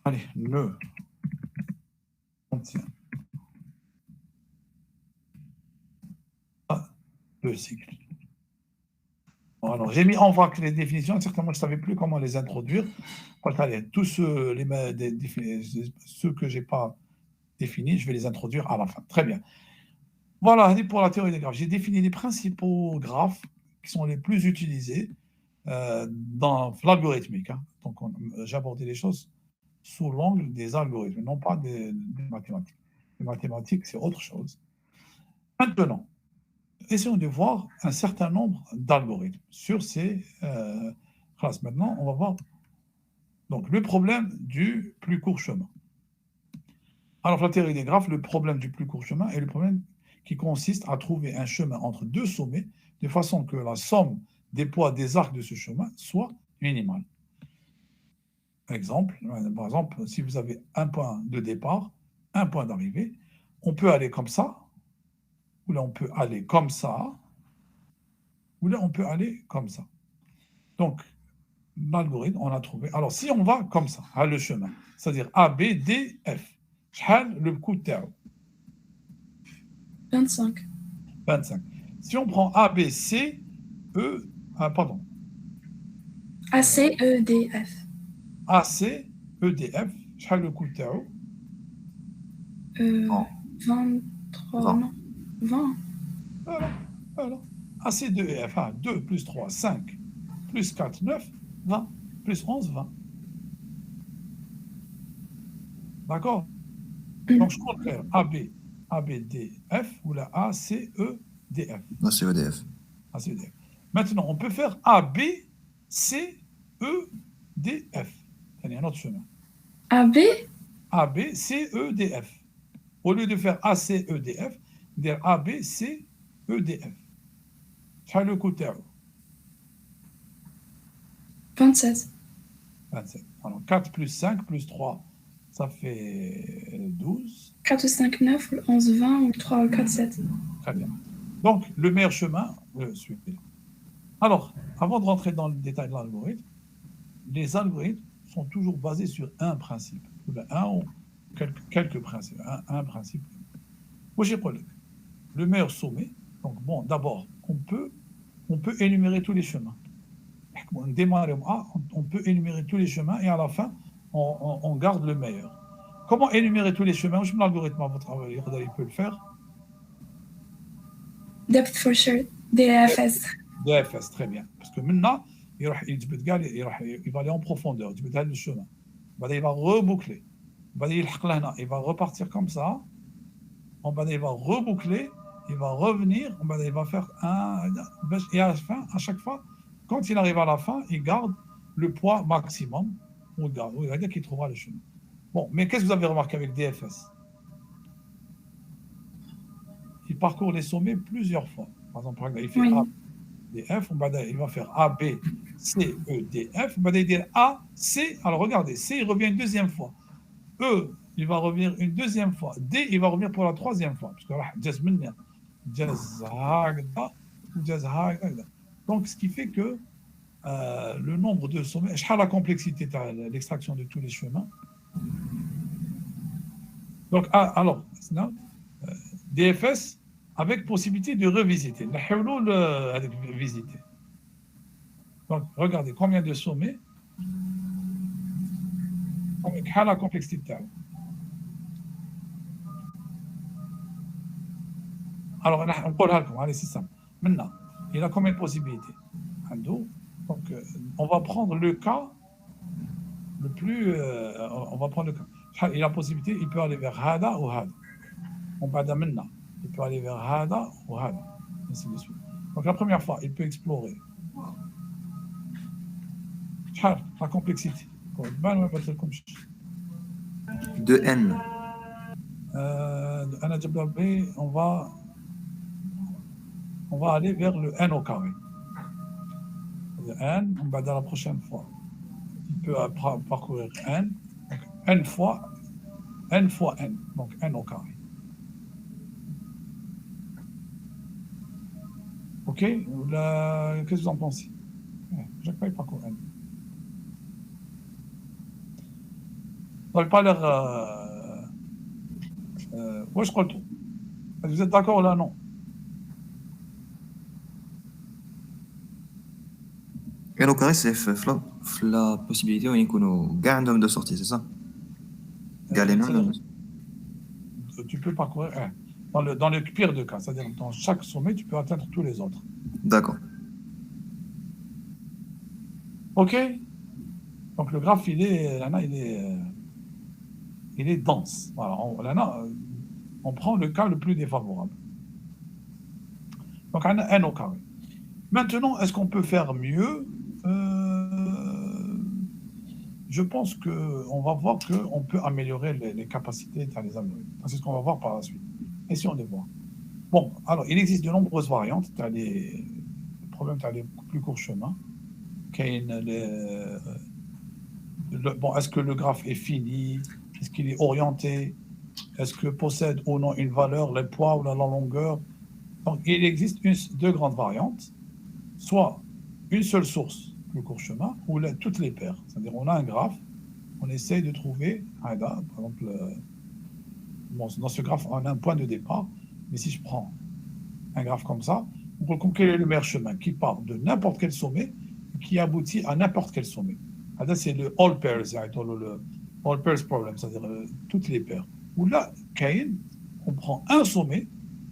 allez, ne contient pas de cycle. Bon, alors, j'ai mis en vrac les définitions, certainement je ne savais plus comment les introduire. Allez, tous ceux que je n'ai pas définis, je vais les introduire à la fin. Très bien. Voilà, pour la théorie des graphes. J'ai défini les principaux graphes qui sont les plus utilisés dans l'algorithmique. Hein. Donc, j'ai abordé les choses sous l'angle des algorithmes, non pas des mathématiques. Les mathématiques, c'est autre chose. Maintenant, essayons de voir un certain nombre d'algorithmes sur ces classes. Maintenant, on va voir donc, le problème du plus court chemin. Alors, la théorie des graphes, le problème du plus court chemin est le problème qui consiste à trouver un chemin entre deux sommets de façon que la somme des poids des arcs de ce chemin soit minimale. Par exemple, si vous avez un point de départ, un point d'arrivée, on peut aller comme ça, ou là on peut aller comme ça, ou là on peut aller comme ça. Donc, l'algorithme, on a trouvé. Alors, si on va comme ça, à le chemin, c'est-à-dire A, B, D, F, le coût de terre 25. 25. Si on prend A, B, C, E, pardon. A, C, E, D, F. A, C, E, D, F, le coût de terre 23, non. 20. Voilà. A, C, 2 et F, 2 plus 3, 5, plus 4, 9, 20, plus 11, 20. D'accord? Donc, je compte faire A, B, D, F, ou la A, C, E, D, F. A, C, E, D, F. A, C, E, D, F. Maintenant, on peut faire A, B, C, E, D, F. C'est un autre chemin. A, B? A, B, C, E, D, F. Au lieu de faire A, C, E, D, F, dire A, B, C, E, D, F. C'est le coût de terre 27. 27. Alors, 4 plus 5 plus 3, ça fait 12. 4 ou 5, 9, 11, 20, ou 3 ou 4, 7. Très bien. Donc, le meilleur chemin, celui-là. Alors, avant de rentrer dans le détail de l'algorithme, les algorithmes sont toujours basés sur un principe. Un ou quelques principes. Un principe. Moi, j'ai pas le meilleur sommet. Donc, bon, d'abord, on peut énumérer tous les chemins. On démarre A, on peut énumérer tous les chemins et à la fin, on garde le meilleur. Comment énumérer tous les chemins? Je mets l'algorithme à votre avis, il peut le faire. Depth for sure. DFS. DFS, très bien. Parce que maintenant, il va aller en profondeur, il va aller le chemin. Il va reboucler. Il va repartir comme ça. Il va reboucler, il va revenir, il va faire un. Et à la fin, à chaque fois, quand il arrive à la fin, il garde le poids maximum. Il va dire qu'il trouvera le chemin. Bon, mais qu'est-ce que vous avez remarqué avec DFS? Il parcourt les sommets plusieurs fois. Par exemple, il fait A, D, F, il va faire A, B, C, E, D, F. Il va dire A, C. Alors regardez, C, il revient une deuxième fois. E, il va revenir une deuxième fois. D, il va revenir pour la troisième fois. Parce que là, donc, ce qui fait que le nombre de sommets, la complexité de l'extraction de tous les chemins. Donc, alors, DFS avec possibilité de revisiter. Avec visiter. Donc, regardez combien de sommets avec la complexité. Alors, on peut allez, c'est simple. Maintenant, il a combien de possibilités? Donc, on va prendre le cas le plus. On va prendre le cas. Il a la possibilité, il peut aller vers Hada ou Hada. On va dire maintenant. Il peut aller vers Hada ou Hada. Ainsi de suite. Donc, la première fois, il peut explorer la complexité. De N. أنا جبل B, on va aller vers le n au carré. Le n, on va dans la prochaine fois. Il peut parcourir n, donc n fois n, donc n au carré. Ok? Qu'est-ce que vous en pensez? Jacques pas parcourir n. Vous n'avez pas l'air... ouais, je crois le tout. Vous êtes d'accord là? Non. Et le carré, c'est la possibilité où il y a un nombre de sorties, c'est ça? Tu peux parcourir un. Dans le pire des cas, c'est-à-dire dans chaque sommet, tu peux atteindre tous les autres. D'accord. Ok? Donc le graphe, il est dense. Voilà, on prend le cas le plus défavorable. Donc on a n au carré. Maintenant, est-ce qu'on peut faire mieux? Je pense qu'on va voir qu'on peut améliorer les capacités dans les algorithmes. C'est ce qu'on va voir par la suite. Et si on les voit. Bon, alors, il existe de nombreuses variantes. Tu as les problèmes, tu as les plus courts chemins. Bon, est-ce que le graphe est fini? Est-ce qu'il est orienté? Est-ce que possède ou non une valeur, le poids ou la longueur? Donc, il existe deux grandes variantes. Soit une seule source, le court chemin, ou toutes les paires. C'est-à-dire, on a un graphe, on essaye de trouver, par exemple, dans ce graphe, on a un point de départ, mais si je prends un graphe comme ça, on peut quel est le meilleur chemin qui part de n'importe quel sommet, qui aboutit à n'importe quel sommet. C'est le all pairs, le all pairs problem, c'est-à-dire toutes les paires. Où là, on prend un sommet,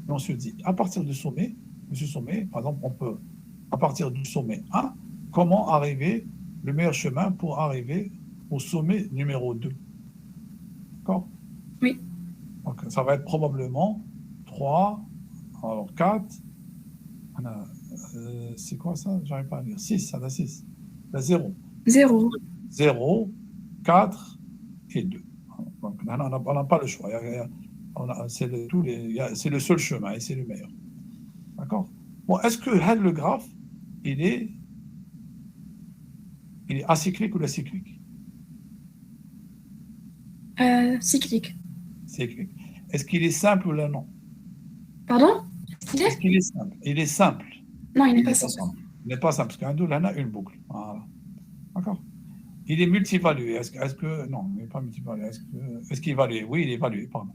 et on se dit, à partir de ce sommet, par exemple, on peut, à partir du sommet 1, comment arriver, le meilleur chemin pour arriver au sommet numéro 2. D'accord? Oui. Donc, ça va être probablement 3, alors 4, c'est quoi ça? J'arrive pas à lire. 6, ça va 6. La 0. 0, 4 et 2. Donc, on n'a pas le choix. C'est le seul chemin et c'est le meilleur. D'accord? Bon, est-ce que le graphe, il est acyclique ou acyclique? Cyclique. Cyclique. Est-ce qu'il est simple ou là non? Pardon? Est-ce qu'il est simple? Il est simple. Non, il n'est pas simple. Il n'est pas simple, parce qu'un double, il a une boucle. Voilà. D'accord? Il est multivalué. Est-ce que... Non, il n'est pas multivalué. Est-ce qu'il est évalué? Oui, il est évalué, pardon.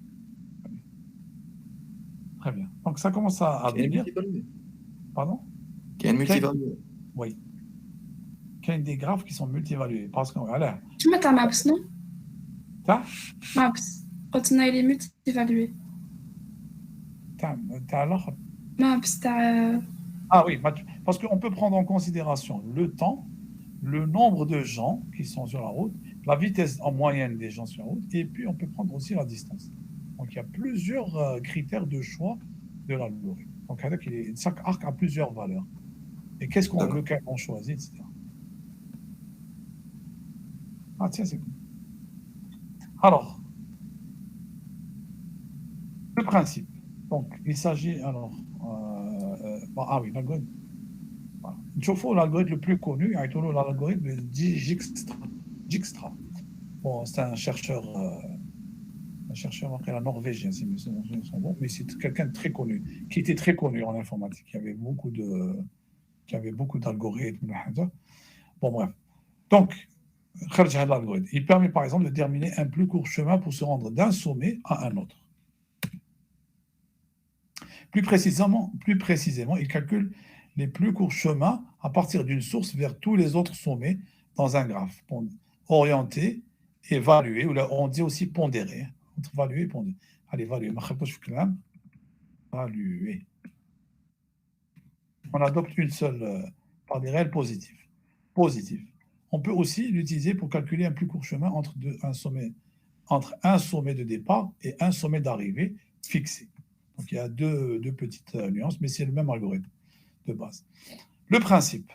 Très bien. Donc, ça commence à venir. Pardon? Qui est multivalué. Oui. Il y a des graphes qui sont multivalués. Parce que... Voilà. Tu mets ta maps, non? Maps. Quand il est multivalué. Maps, Ah oui, parce qu'on peut prendre en considération le temps, le nombre de gens qui sont sur la route, la vitesse en moyenne des gens sur la route, et puis on peut prendre aussi la distance. Donc il y a plusieurs critères de choix de l'algorithme. Donc chaque arc a plusieurs valeurs. Et lequel on choisit, etc. Ah tiens, c'est cool. Alors, le principe. Donc, il s'agit alors... ah oui, l'algorithme. Voilà. L'algorithme le plus connu, l'algorithme de Dijkstra. Bon, c'est un chercheur après la norvégien, si mes souvenirs sont bons, mais c'est quelqu'un de très connu, qui était très connu en informatique. Il y avait beaucoup d'algorithmes. Bon, bref. Donc, l'algorithme, il permet par exemple de déterminer un plus court chemin pour se rendre d'un sommet à un autre. Plus précisément, il calcule les plus courts chemins à partir d'une source vers tous les autres sommets dans un graphe, orienté, évalué, ou là, on dit aussi pondéré. Entre évaluer et pondérer. Allez, évaluer. Évaluer. On adopte une seule par des réels positifs. On peut aussi l'utiliser pour calculer un plus court chemin entre un sommet de départ et un sommet d'arrivée fixé. Donc, il y a deux petites nuances, mais c'est le même algorithme de base. Le principe.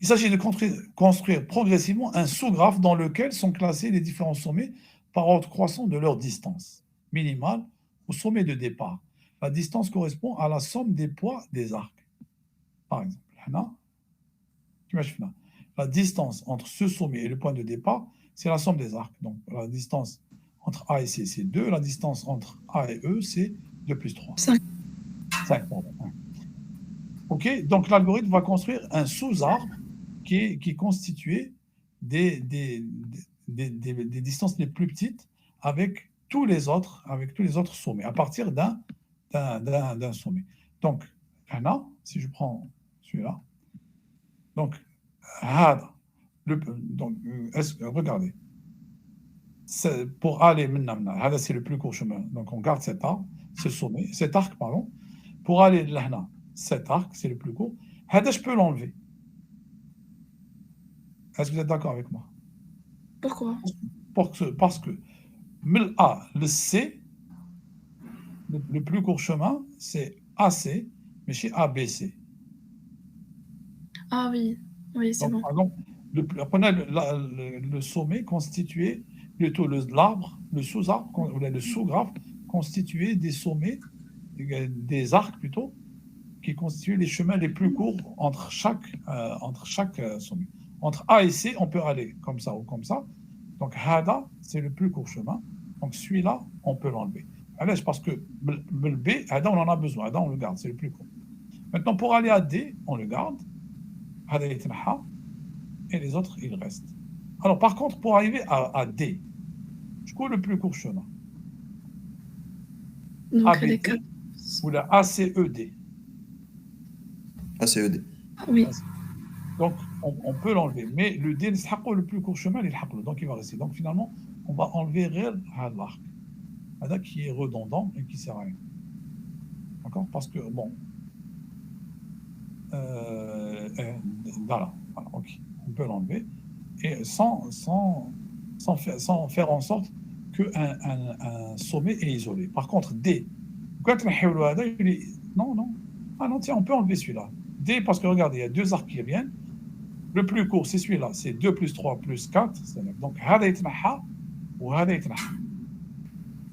Il s'agit de construire progressivement un sous-graphe dans lequel sont classés les différents sommets par ordre croissant de leur distance minimale au sommet de départ. La distance correspond à la somme des poids des arcs. Par exemple, la distance entre ce sommet et le point de départ, c'est la somme des arcs. Donc, la distance entre A et C, c'est 2. La distance entre A et E, c'est 2 plus 3. 5. 5, pardon. OK, donc l'algorithme va construire un sous-arbre qui est constitué des distances les plus petites avec tous les autres sommets, à partir d'un sommet. Donc, là, si je prends celui-là, donc, regardez, pour aller maintenant, c'est le plus court chemin. Donc, on garde cet arc, pardon, pour aller là, cet arc, c'est le plus court. Je peux l'enlever. Est-ce que vous êtes d'accord avec moi? Pourquoi? Parce que le C, le plus court chemin, c'est AC, mais chez ABC. Ah oui, c'est Donc, bon. par exemple, prenez le sommet constitué, plutôt l'arbre, le sous-arbre, le sous-graphe constitué des sommets, des arcs plutôt, qui constituent les chemins les plus courts entre chaque sommet. Entre A et C, on peut aller comme ça ou comme ça. Donc, Hada, c'est le plus court chemin. Donc, celui-là, on peut l'enlever. Parce que le B, Hada, on en a besoin. Hada, on le garde, c'est le plus court. Maintenant, pour aller à D, on le garde. Hada, et les autres, ils restent. Alors, par contre, pour arriver à D, je cours le plus court chemin. Donc, ABD les 4. ou la ACED. ACED. Oui. Donc, on peut l'enlever. Mais le D, le plus court chemin, donc il va rester. Donc, finalement, on va enlever l'arc. Qui est redondant et qui ne sert à rien. D'accord? Parce que, bon. Voilà. Ok. On peut l'enlever. Et sans faire en sorte qu'un sommet est isolé. Par contre, D. Non. Ah non, tiens, on peut enlever celui-là. D, parce que regardez, il y a deux arcs qui viennent. Le plus court, c'est celui-là. C'est 2 plus 3 plus 4. Donc, هذا يتنحى وهذا يتنحى.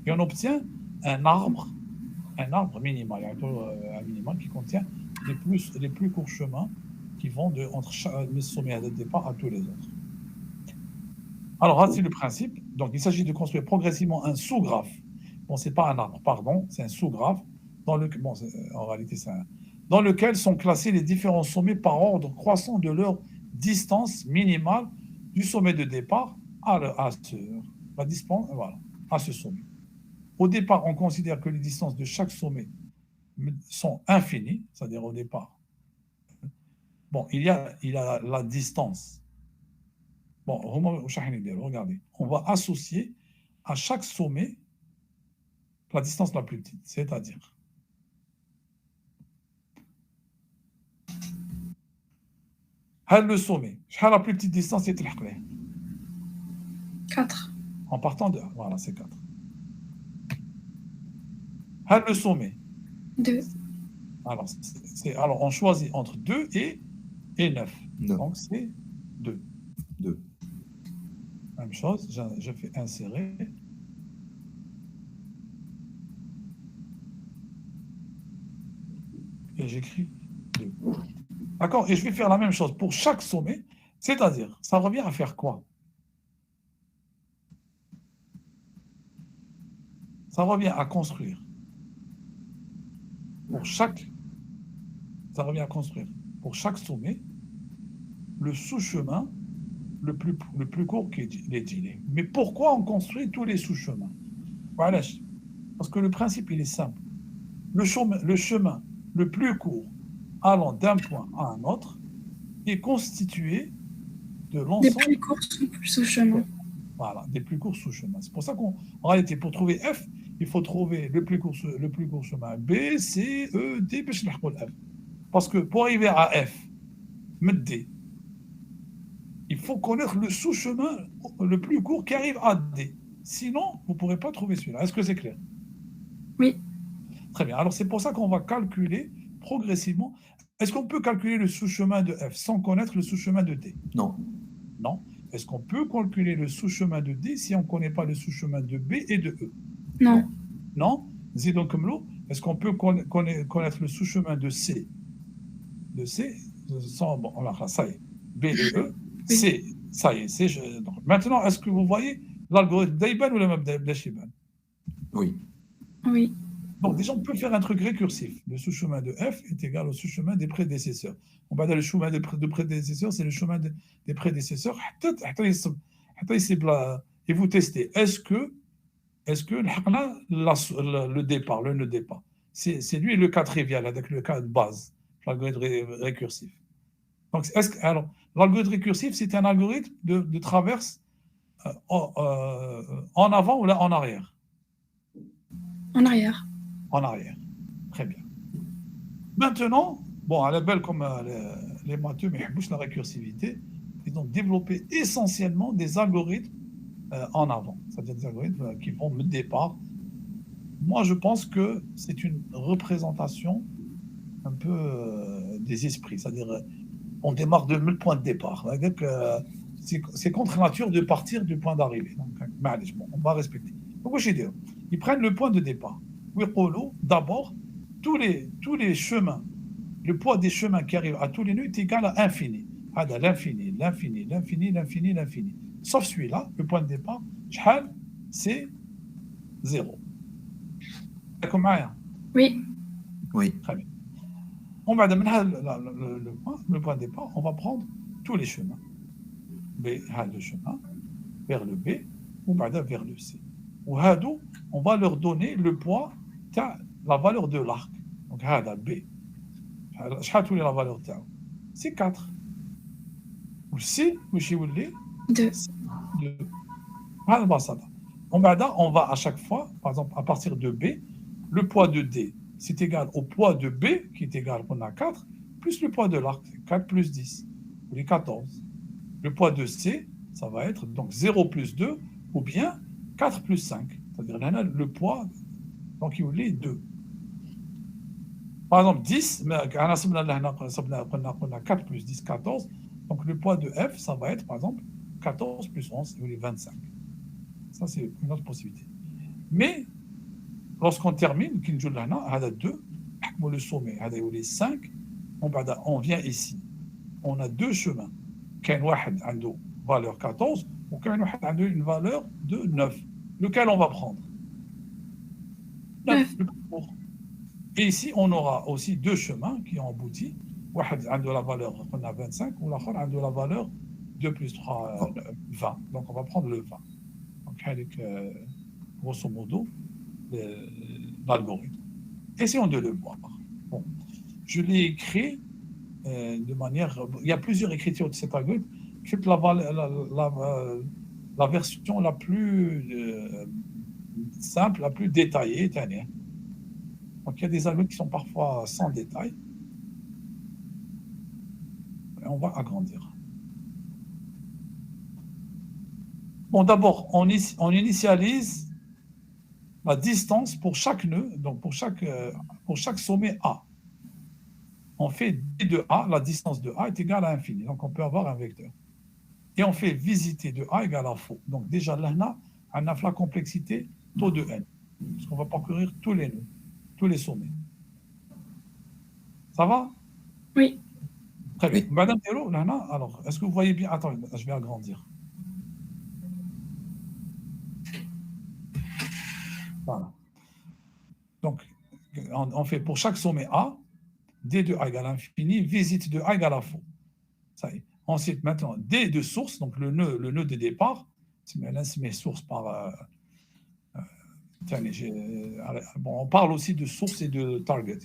Et on obtient un arbre minimal. Un minimal qui contient les plus courts chemins qui vont entre le sommet de départ à tous les autres. Alors, c'est le principe. Donc, il s'agit de construire progressivement un sous-graphe. Bon, ce n'est pas un arbre, pardon, c'est un sous-graphe. En réalité, dans lequel sont classés les différents sommets par ordre croissant de leur distance minimale du sommet de départ à ce sommet. Au départ, on considère que les distances de chaque sommet sont infinies, c'est-à-dire au départ. Bon, il y a la distance. Bon, regardez, on va associer à chaque sommet la distance la plus petite, c'est-à-dire le sommet. La plus petite distance, c'est 4. En partant de... Voilà, c'est 4. Le sommet. 2. Alors, on choisit entre 2 et 9. Non. Donc, c'est 2. 2. Même chose, je fais insérer. Et j'écris 2. D'accord? Et je vais faire la même chose pour chaque sommet. C'est-à-dire, ça revient à faire quoi? Ça revient à construire. Ça revient à construire pour chaque sommet le sous-chemin le plus court qui est tiré. Mais pourquoi on construit tous les sous-chemins? Voilà. Parce que le principe, il est simple. Le chemin le plus court allant d'un point à un autre est constitué de l'ensemble des plus courts sous-chemins. Voilà, des plus courts sous-chemins. C'est pour ça qu'en réalité, pour trouver F, il faut trouver le plus court chemin B, C, E, D, F. Parce que pour arriver à F, D, il faut connaître le sous-chemin le plus court qui arrive à D. Sinon, vous ne pourrez pas trouver celui-là. Est-ce que c'est clair? Oui. Très bien. Alors, c'est pour ça qu'on va calculer progressivement Est-ce qu'on peut calculer le sous-chemin de f sans connaître le sous-chemin de d? Non. Non. Est-ce qu'on peut calculer le sous-chemin de d si on ne connaît pas le sous-chemin de b et de e? Non. Non. Zidon Kemlo, est-ce qu'on peut connaître le sous-chemin de c? De c, bon, ça y est, b et e, Oui. c, ça y est. Donc, maintenant, est-ce que vous voyez l'algorithme d'Ayban ou le map d'Ayban? Oui. Oui. Donc, déjà, on peut faire un truc récursif. Le sous-chemin de f est égal au sous-chemin des prédécesseurs. On va dire le chemin de prédécesseurs, c'est le chemin des prédécesseurs. Et vous testez. Est-ce que le départ, le nœud départ, c'est lui le cas trivial, avec le cas de base, l'algorithme récursif. Donc, alors, l'algorithme récursif, c'est un algorithme de traverse en avant ou là en arrière? En arrière. En arrière. Très bien. Maintenant, bon, à la belle comme les matheux, mais la récursivité, ils ont développé essentiellement des algorithmes en avant, c'est-à-dire des algorithmes qui vont le départ. Moi, je pense que c'est une représentation un peu des esprits, c'est-à-dire on démarre de le point de départ. Donc, c'est contre nature de partir du point d'arrivée. Donc, bon, on va respecter. Donc, ils prennent le point de départ. D'abord, tous les chemins, le poids des chemins qui arrivent à tous les nœuds est égal à infini. L'infini, l'infini, l'infini, l'infini, l'infini. Sauf celui-là, le point de départ, c'est 0. D'accord, Maya? Oui. Oui. Très bien. On va le point de départ, on va prendre tous les chemins. B, le chemin, vers le B, ou vers le C. Ou on va leur donner le poids, la valeur de l'arc. Donc, B. La valeur c'est 4. Ou C, ou chez 2. 2. On va à chaque fois, par exemple, à partir de B, le poids de D, c'est égal au poids de B, qui est égal à 4, plus le poids de l'arc, 4 plus 10, ou les 14. Le poids de C, ça va être donc 0 plus 2, ou bien 4 plus 5. C'est-à-dire là, le poids, donc il est 2. Par exemple, 10, mais 4 plus 10, 14. Donc le poids de F, ça va être par exemple 14 plus 11, il est 25. Ça, c'est une autre possibilité. Mais lorsqu'on termine, le sommet, le 5, on vient ici. On a deux chemins. Qu'un a une valeur 14 ou qu'un a une valeur de 9. Lequel on va prendre? 9, le plus court. Et ici, on aura aussi deux chemins qui ont abouti. Un de la valeur, on a 25, ou l'autre a de la valeur 2 plus 3, 20. Donc, on va prendre le 20. Donc, avec, grosso modo, l'algorithme. Essayons de le voir. Bon. Je l'ai écrit de manière... Il y a plusieurs écritures de cet algorithme. C'est la version la plus simple, la plus détaillée. Donc, il y a des algorithmes qui sont parfois sans détail. Et on va agrandir. Bon, d'abord, on initialise la distance pour chaque nœud, donc pour chaque sommet A. On fait D de A, la distance de A est égale à infini, donc on peut avoir un vecteur. Et on fait visiter de A égale à faux. Donc déjà là, on a la complexité taux de n, parce qu'on va parcourir tous les nœuds, tous les sommets. Ça va? Oui. Très bien. Madame Thélo, là, alors, est-ce que vous voyez bien? Attends, je vais agrandir. Voilà. Donc, on fait pour chaque sommet A, D de A égale à infini, visite de A égale à faux. Ça y est. Ensuite, maintenant, D de source, donc le nœud de départ, c'est mes sources par... on parle aussi de source et de target.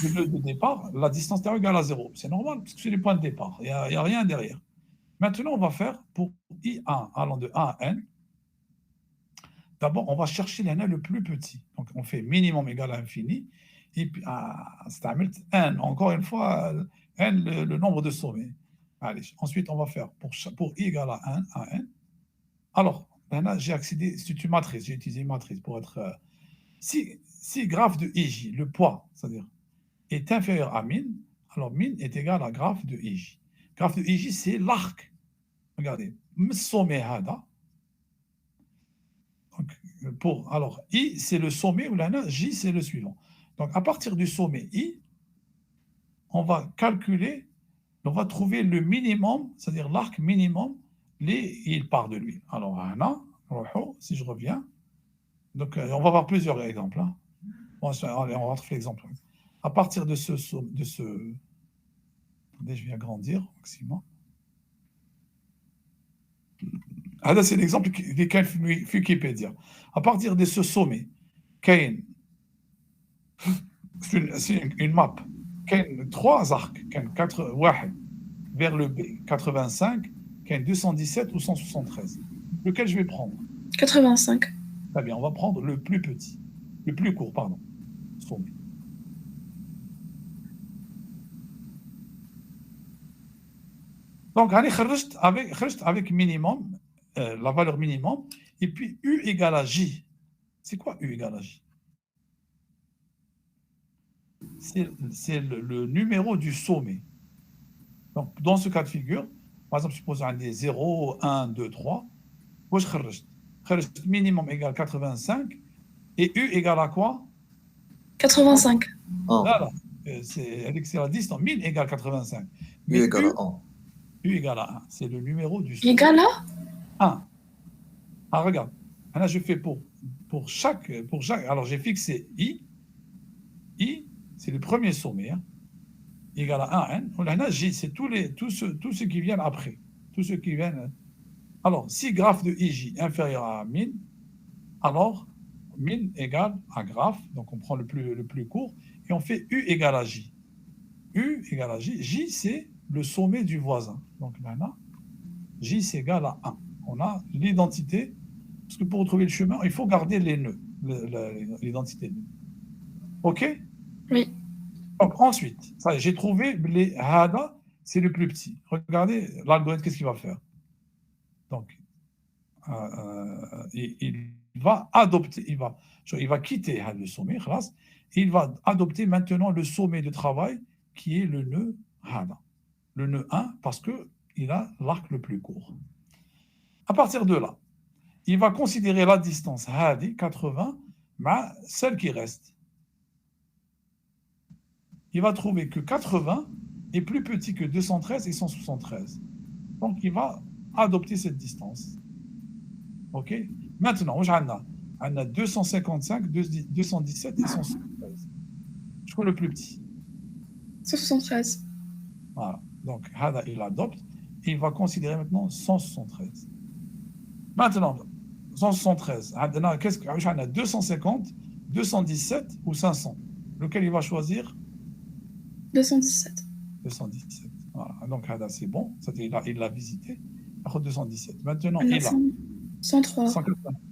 Le nœud de départ, la distance est égale à 0. C'est normal, parce que c'est les points de départ. Il n'y a rien derrière. Maintenant, on va faire pour I1 allant de 1 à n. D'abord, on va chercher l'un le plus petit. Donc, on fait minimum égal à infini. Et puis, n, encore une fois, n, le nombre de sommets. Allez, ensuite, on va faire pour i égale à 1 à n. Alors, là, j'ai accédé, c'est une matrice, j'ai utilisé une matrice pour être... si graphe de ij, le poids, c'est-à-dire, est inférieur à min, alors min est égal à graphe de IJ. Graphe de IJ, c'est l'arc. Regardez, sommet hada. Donc, alors, I, c'est le sommet, ou là, J, c'est le suivant. Donc, à partir du sommet I, on va calculer, on va trouver le minimum, c'est-à-dire l'arc minimum, il part de lui. Alors, si je reviens, donc on va voir plusieurs exemples. Hein. Allez, on va faire l'exemple. À partir de ce... Attendez, je viens grandir au maximum. C'est l'exemple qui est Wikipédia. À partir de ce sommet, c'est une map. Il y a 3 arcs, 4 vers le B, 85, 217 ou 173. Lequel je vais prendre? 85. Très bien, on va prendre le plus petit, le plus court, pardon, sommet. Donc, allez, avec minimum, la valeur minimum, et puis U égale à J. C'est quoi U égale à J? C'est le numéro du sommet. Donc, dans ce cas de figure, par exemple, supposons un des 0, 1, 2, 3, moi je خرجت minimum égale 85, et U égale à quoi? 85. Voilà, c'est la distance, 1000 égale 85. Mais U égale à 1. U égale à 1, c'est le numéro du sommet. Égal à 1. Ah, regarde, là je fais pour chaque, alors j'ai fixé I, c'est le premier sommet, hein, égal à 1, on a J, c'est tous ceux qui viennent après, tous ceux qui viennent. Alors, si graphe de IJ inférieur à 1000, alors 1000 égale à graphe, donc on prend le plus court, et on fait U égale à J. U égale à J, J c'est le sommet du voisin, donc maintenant, J c'est égal à 1. On a l'identité, parce que pour retrouver le chemin, il faut garder les nœuds, l'identité de nœuds. OK? Oui. Donc ensuite, j'ai trouvé les hada, c'est le plus petit. Regardez l'algorithme, qu'est-ce qu'il va faire? Donc, il va adopter, il va quitter le sommet, il va adopter maintenant le sommet de travail qui est le nœud hada, le nœud 1, parce qu'il a l'arc le plus court. À partir de là, il va considérer la distance hadi, 80, mais celle qui reste. Il va trouver que 80 est plus petit que 213 et 173. Donc, il va adopter cette distance. OK? Maintenant, on a 255, 217 et 173. Je trouve le plus petit. 173. Voilà. Donc, Hada, il adopte et il va considérer maintenant 173. Maintenant, 173, qu'est-ce qu'on a? 250, 217 ou 500? Lequel il va choisir? 217. 217. Voilà. Donc, Hada, c'est bon. Il l'a visité. 217. Maintenant, il a 103.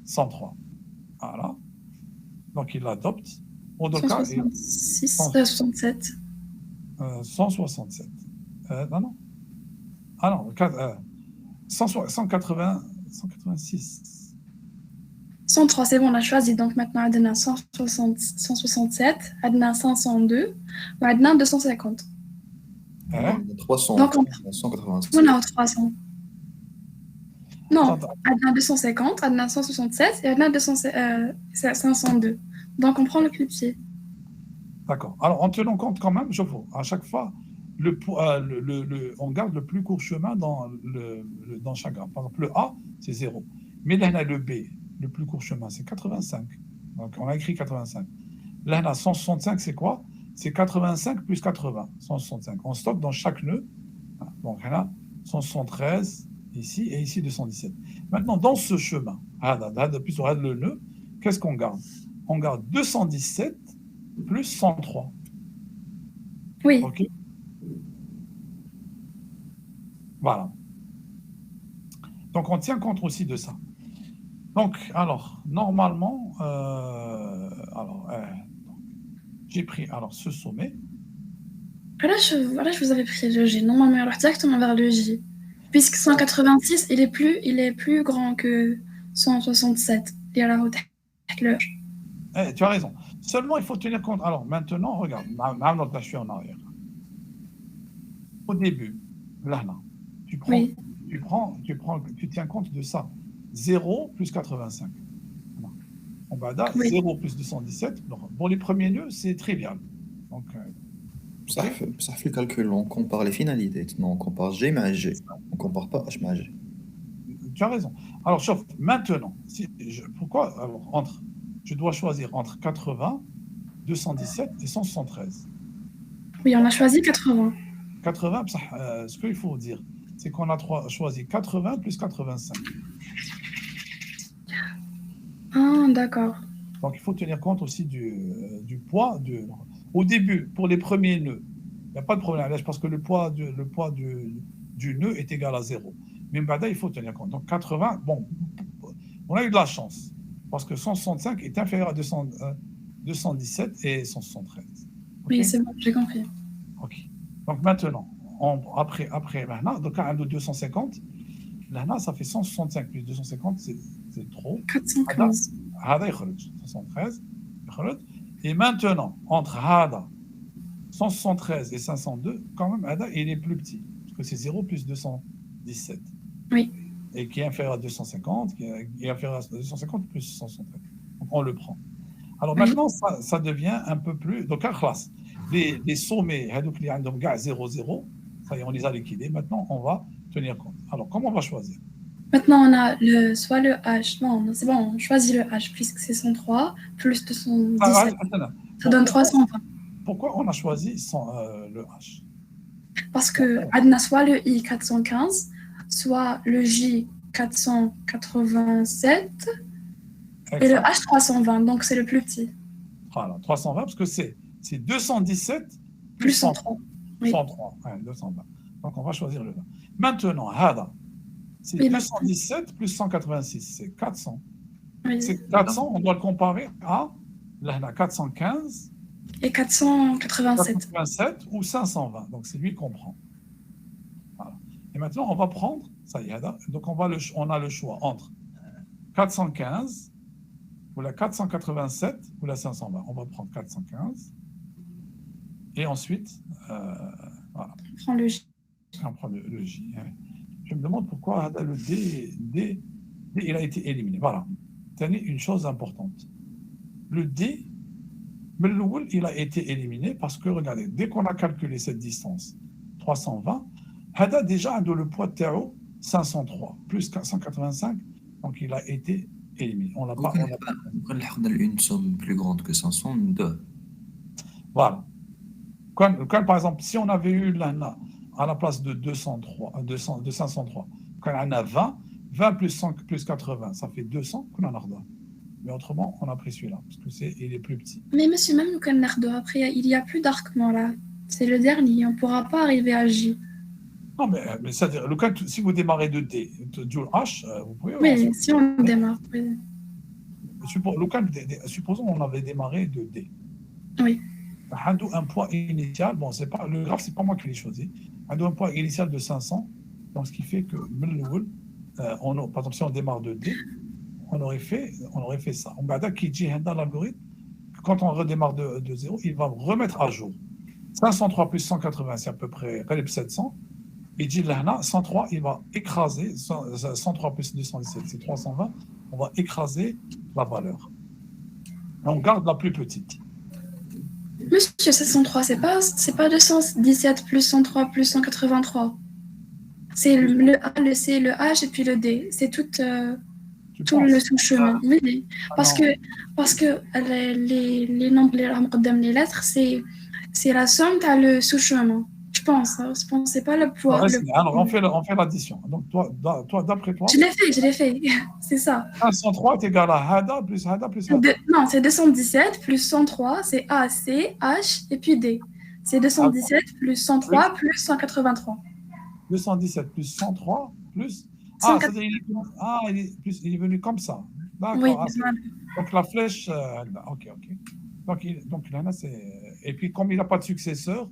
103. Voilà. Donc, il l'adopte. 166. 67. 167. Non. Ah non, 186. 103, c'est bon, on a choisi. Donc maintenant, on a 167, on a 502, on a 250. 300. Donc, 186. on a 300. Non, on a 250, on a 167 et on a 502. Donc, on prend le plus petit. D'accord. Alors, en tenant compte quand même, à chaque fois, on garde le plus court chemin dans chaque graphe. Par exemple, le A, c'est 0. Mais là, on a le B, le plus court chemin, c'est 85. Donc, on a écrit 85. Là, on a 165, c'est quoi? C'est 85 plus 80, 165. On stocke dans chaque nœud. Donc, on a 173 ici et ici 217. Maintenant, dans ce chemin, plus on regarde le nœud, qu'est-ce qu'on garde? On garde 217 plus 103. Oui. OK? Voilà. Donc, on tient compte aussi de ça. Donc, alors, normalement, j'ai pris ce sommet. Voilà, je vous avais pris le G. Normalement, alors directement vers le J. Puisque 186, il est plus grand que 167. Et alors, Tu as raison. Seulement, il faut tenir compte. Alors, maintenant, regarde, maintenant, je suis en arrière. Au début, là, tu prends, Oui. tu tiens compte de ça. 0 plus 85. Voilà. On va là, Oui. 0 plus 217. Donc, pour les premiers nœuds, c'est trivial. Donc, صح في الكالكول on compare les finalités non on compare G مع G on compare pas H مع G. tu as raison. Alors, chauffe, maintenant, pourquoi alors, je dois choisir entre 80, 217 et 173. Oui, on a choisi 80. 80, ce qu'il faut dire, c'est qu'on a choisi 80 plus 85. Ah, d'accord. Donc, il faut tenir compte aussi du poids. Au début, pour les premiers nœuds, il n'y a pas de problème parce que le poids du nœud est égal à 0. Mais maintenant, il faut tenir compte. Donc, 80, bon, on a eu de la chance parce que 165 est inférieur à 217 et 173. Okay? Oui, c'est bon, j'ai compris. OK. Donc, maintenant, après maintenant, donc, à 250, là, ça fait 165 plus 250, c'est trop. 415. هذا يخرج 173 يخرج. Et maintenant, entre هذا 173 et 502, quand même, هذا, il est plus petit, parce que c'est 0 plus 217. Oui. Et qui est inférieur à 250, qui est inférieur à 250 plus 173. Donc, on le prend. Alors, maintenant, ça devient un peu plus... Donc, en classe, les sommets, هذوك اللي عندهم كاع 0, 0, ça y est, on les a liquidés. Maintenant, on va tenir compte. Alors, comment on va choisir? Maintenant, on a soit le H. Non, c'est bon, on choisit le H puisque c'est 103 plus 217. Ça donne 320. Pourquoi on a choisi le H? Parce que on a soit le I 415, soit le J 487 et le H 320. Donc, c'est le plus petit. Voilà, 320 parce que c'est 217 plus 103. 103, oui. 220. Donc, on va choisir le 20. Maintenant, Hada, c'est 217 plus 186, c'est 400. Oui. C'est 400, on doit le comparer à là, 415 et 487. 487 ou 520. Donc, c'est lui qu'on prend. Voilà. Et maintenant, on va prendre, ça y est, Hada. Donc, on a le choix entre 415 ou la 487 ou la 520. On va prendre 415. Et ensuite, voilà. On prend le J. On prend le J. Je me demande pourquoi le D, il a été éliminé. Voilà. C'est une chose importante. Le D, il a été éliminé parce que, regardez, dès qu'on a calculé cette distance, 320, Hada déjà a le poids de Théo, 503, plus 185, donc il a été éliminé. On l'a pas. On a une somme plus grande que 502. Voilà. Quand, par exemple, si on avait eu l'ANA à la place de 503, quand on a 20 plus 80, ça fait 200 qu'on en a. Mais autrement, on a pris celui-là, parce que il est plus petit. Mais monsieur, même quand on a après, il n'y a plus d'arquement là. C'est le dernier, on ne pourra pas arriver à J. Non, mais c'est-à-dire, si vous démarrez de D, du H, vous pouvez... Oui, si on démarre, oui. Supposons qu'on avait démarré de D. Oui. Un poids initial, bon, le graphe, c'est pas moi qui l'ai choisi. Un poids initial de 500, donc ce qui fait que, par exemple, si on démarre de D, on aurait fait ça. On va dire qu'il dit dans l'algorithme, quand on redémarre de 0, il va remettre à jour. 503 plus 180, c'est à peu près 700. Et dit là, 103, il va écraser, 103 plus 217, c'est 320, on va écraser la valeur. Et on garde la plus petite. Monsieur, 703, c'est pas 217 plus 103 plus 183. C'est le A, le C, le H et puis le D. C'est tout le sous-chemin. Oui. Parce que les nombres, les lettres, c'est la somme, tu as le sous-chemin. Je pense. C'est pas le poids. Alors, on fait l'addition. Donc, toi, d'après toi... Je l'ai fait. C'est ça. 103 est égal à Hada plus Hada plus Hada. Non, c'est 217 plus 103, c'est A, C, H et puis D. C'est 217 plus 103 plus 183. 217 plus 103 plus... il est venu comme ça. D'accord. Oui, donc, la flèche... OK. Donc, là, c'est... Et puis, comme il n'a pas de successeur,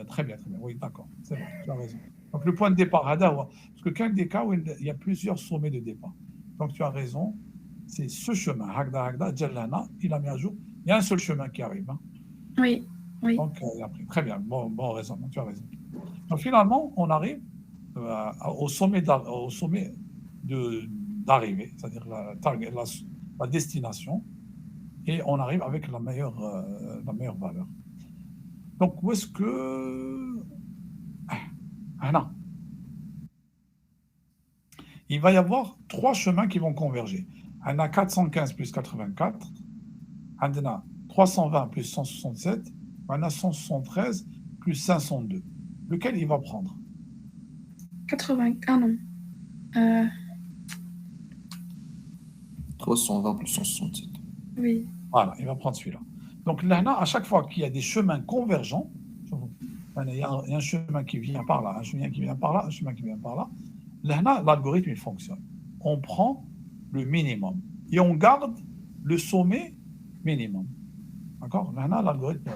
très bien. Oui, d'accord. C'est bon, tu as raison. Donc, le point de départ, Hada, parce que quand il y a plusieurs sommets de départ. Donc, tu as raison. c'est ce chemin. Il a mis à jour. Il y a un seul chemin qui arrive. Hein. Oui, oui. Donc, très bien, bon raisonnement, tu as raison. Donc, finalement, on arrive au sommet d'arrivée, c'est-à-dire la destination, et on arrive avec la meilleure valeur. Donc, où est-ce que... non. Il va y avoir 3 chemins qui vont converger. On a 415 plus 84, on a 320 plus 167, on a 173 plus 502. Lequel il va prendre? 80... Ah non. 320 plus 167. Oui. Voilà, il va prendre celui-là. Donc là, à chaque fois qu'il y a des chemins convergents, il y a un chemin qui vient par là, un chemin qui vient par là, un chemin qui vient par là, là, l'algorithme il fonctionne. On prend le minimum et on garde le sommet minimum. D'accord? Là, l'algorithme,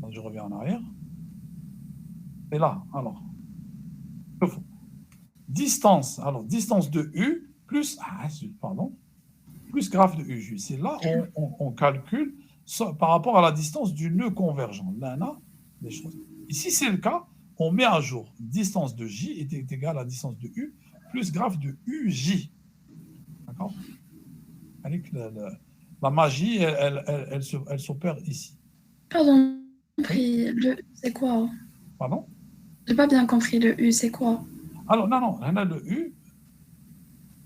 je reviens en arrière. Et là, alors, distance de U plus, plus graphe de U. C'est là on calcule par rapport à la distance du nœud convergent. Là, des choses. Ici, c'est le cas, on met à jour distance de J est égale à distance de U plus graphe de UJ. D'accord? La magie, elle s'opère ici. Pardon, le U, c'est quoi? Pardon? J'ai pas bien compris, le U, c'est quoi? Alors, non, le U,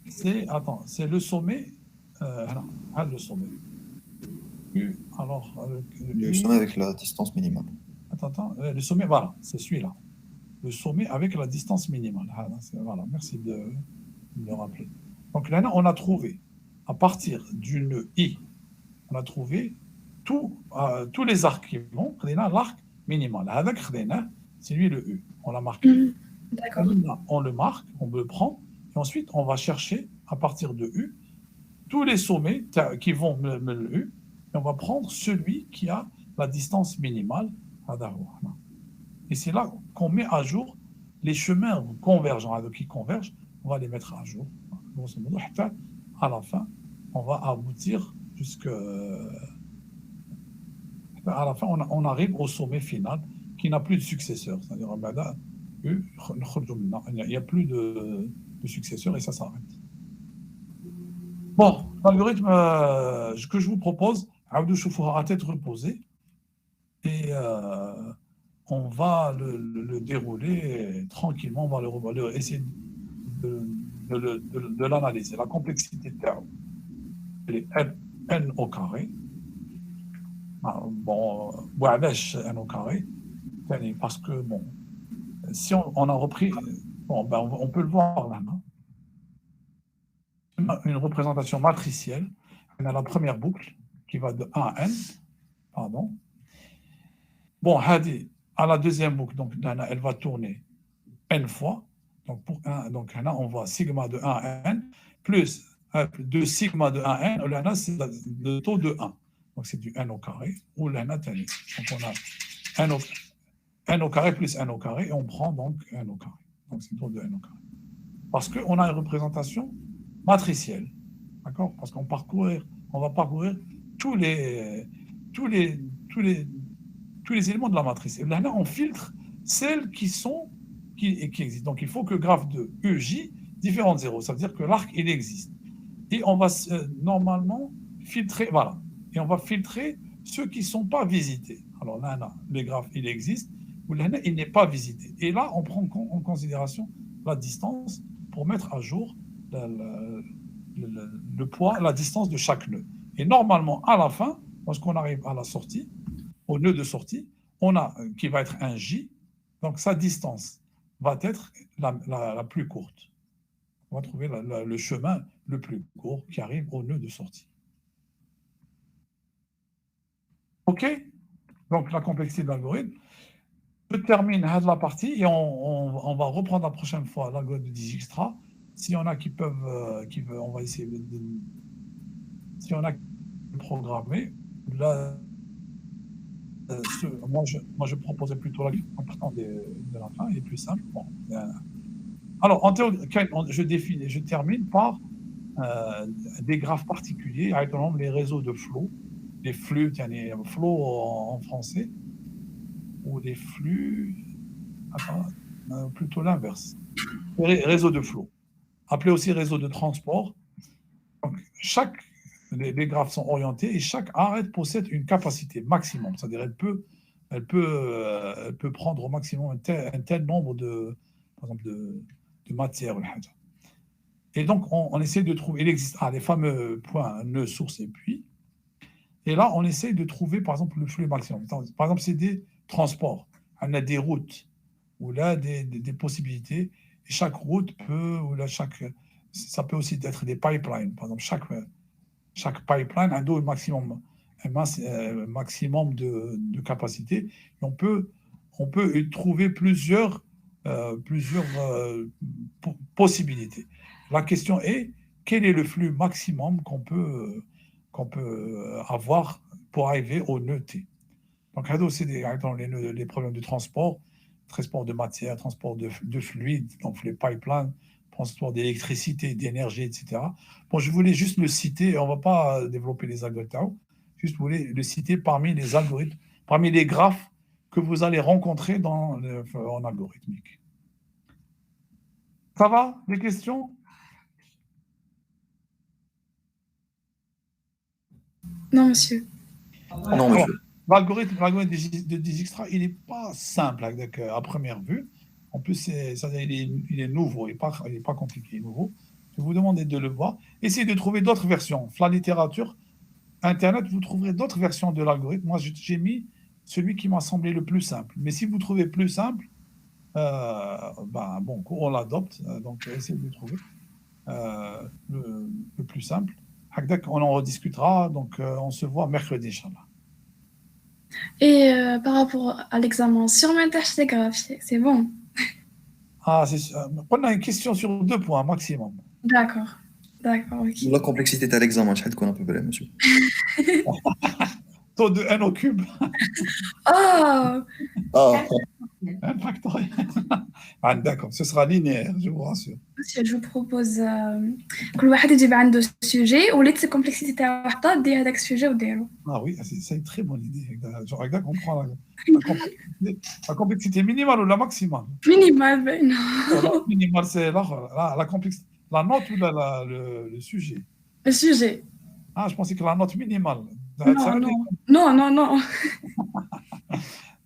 c'est le sommet. Le sommet. U, alors. Le sommet avec la distance minimale. Attends, le sommet, voilà, c'est celui-là. Le sommet avec la distance minimale. Voilà, merci de me rappeler. Donc là, on a trouvé, à partir du nœud I, on a trouvé tous les arcs qui vont, l'arc minimal. Avec c'est lui le U. On l'a marqué. D'accord. On le marque, on le prend, et ensuite on va chercher, à partir de U, tous les sommets qui vont le U, et on va prendre celui qui a la distance minimale à d'avoir. Et c'est là qu'on met à jour les chemins convergents, qui convergent, on va les mettre à jour. À la fin, on va aboutir jusqu'à la fin, on arrive au sommet final qui n'a plus de successeur. C'est-à-dire, il n'y a plus de successeur et ça s'arrête. Bon, l'algorithme que je vous propose, Abdou Choufouha à tête reposée, et on va le dérouler tranquillement, on va essayer de l'analyser. La complexité de terme, elle est n au carré. Bon, n au carré, parce que, bon, si on a repris, bon, ben, on peut le voir là, non? Une représentation matricielle. On a la première boucle qui va de 1 à n, pardon. Bon, Hadi, à la deuxième boucle, donc là, elle va tourner n fois. Donc, donc là, on voit sigma de 1 à n plus 2 sigma de 1 à n. Là, c'est le taux de 1. Donc, c'est du n au carré. Ou là, donc, on a n au carré plus n au carré et on prend donc n au carré. Donc, c'est le taux de n au carré. Parce qu'on a une représentation matricielle. D'accord? Parce qu'on va parcourir tous les éléments de la matrice. Et là, on filtre celles qui existent. Donc, il faut que graphe de EJ différent de 0. Ça veut dire que l'arc, il existe. Et on va normalement filtrer, voilà. Et on va filtrer ceux qui ne sont pas visités. Alors là, le graphe, il existe, ou là, il n'est pas visité. Et là, on prend en considération la distance pour mettre à jour le poids, la distance de chaque nœud. Et normalement, à la fin, lorsqu'on arrive à la sortie, au nœud de sortie, on a qui va être un J, donc sa distance va être la plus courte. On va trouver le chemin le plus court qui arrive au nœud de sortie. OK? Donc, la complexité de l'algorithme. Je termine la partie et on va reprendre la prochaine fois l'algorithme de Dijkstra. S'il y en a qui peuvent, on va essayer si on a programmé, là, moi je proposais plutôt la en partant de la fin, il est plus simple. Bon, alors, en théorie, je termine par des graphes particuliers, par exemple les réseaux de flow, les flux, tiens, les flow en français, ou les flux, plutôt l'inverse, réseau de flow, appelé aussi réseau de transport. Donc, les graphes sont orientés et chaque arête possède une capacité maximum, c'est-à-dire elle peut prendre au maximum un tel nombre par exemple, de matière. Et donc, on essaie de trouver, il existe les fameux points nœud, source et puits. Et là, on essaie de trouver, par exemple, le flux maximum. Par exemple, c'est des transports. On a des routes, ou là, des possibilités. Et chaque route peut, ou là, ça peut aussi être des pipelines. Par exemple, chaque pipeline a un maximum de capacité. Et on peut y trouver plusieurs possibilités. La question est, quel est le flux maximum qu'on peut avoir pour arriver au nœud T. Donc, c'est les problèmes de transport de matière, transport de fluides, donc les pipelines, transport d'électricité, d'énergie, etc. Bon, je voulais juste le citer, on ne va pas développer les algorithmes, juste voulais le citer parmi les algorithmes, parmi les graphes que vous allez rencontrer en algorithmique. Ça va? Des questions? Non, monsieur. Non, monsieur. L'algorithme de Dijkstra, il n'est pas simple à première vue. En plus, il est nouveau, il n'est pas compliqué, il est nouveau. Je vais vous demander de le voir. Essayez de trouver d'autres versions. La littérature, Internet, vous trouverez d'autres versions de l'algorithme. Moi, j'ai mis celui qui m'a semblé le plus simple. Mais si vous trouvez plus simple, on l'adopte. Donc, essayez de trouver le plus simple. On en rediscutera. Donc, on se voit mercredi, Inch'Allah. Et par rapport à l'examen sur montage des graphes, c'est bon? On a une question sur 2 points maximum. D'accord, ok. La complexité de l'examen, je sais à peu près, monsieur. Taux de n au cube. Un factoriel. D'accord, ce sera linéaire, je vous rassure. Monsieur, je vous propose que le واحد يجيب عنده sujet ou les complexités تاع وحده دير هذاك السوجي وديرو. Oui, c'est une très bonne idée. On prend la complexité minimale ou la maximale? Minimale, La minimale, c'est la complexité. La note ou le sujet? Le sujet. Je pensais que la note minimale. Non.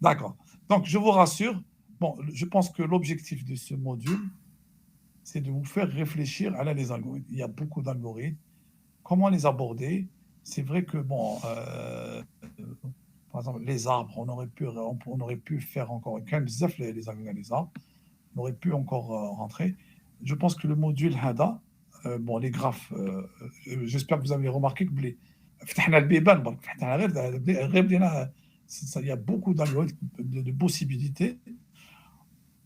D'accord. Donc, je vous rassure. Bon, je pense que l'objectif de ce module, c'est de vous faire réfléchir à les algorithmes. Il y a beaucoup d'algorithmes. Comment les aborder? C'est vrai que, par exemple, les arbres, on aurait pu faire encore, quand même, les arbres, on aurait pu encore rentrer. Je pense que le module HADA, les graphes, j'espère que vous avez remarqué que il y a beaucoup d'algorithmes, de possibilités.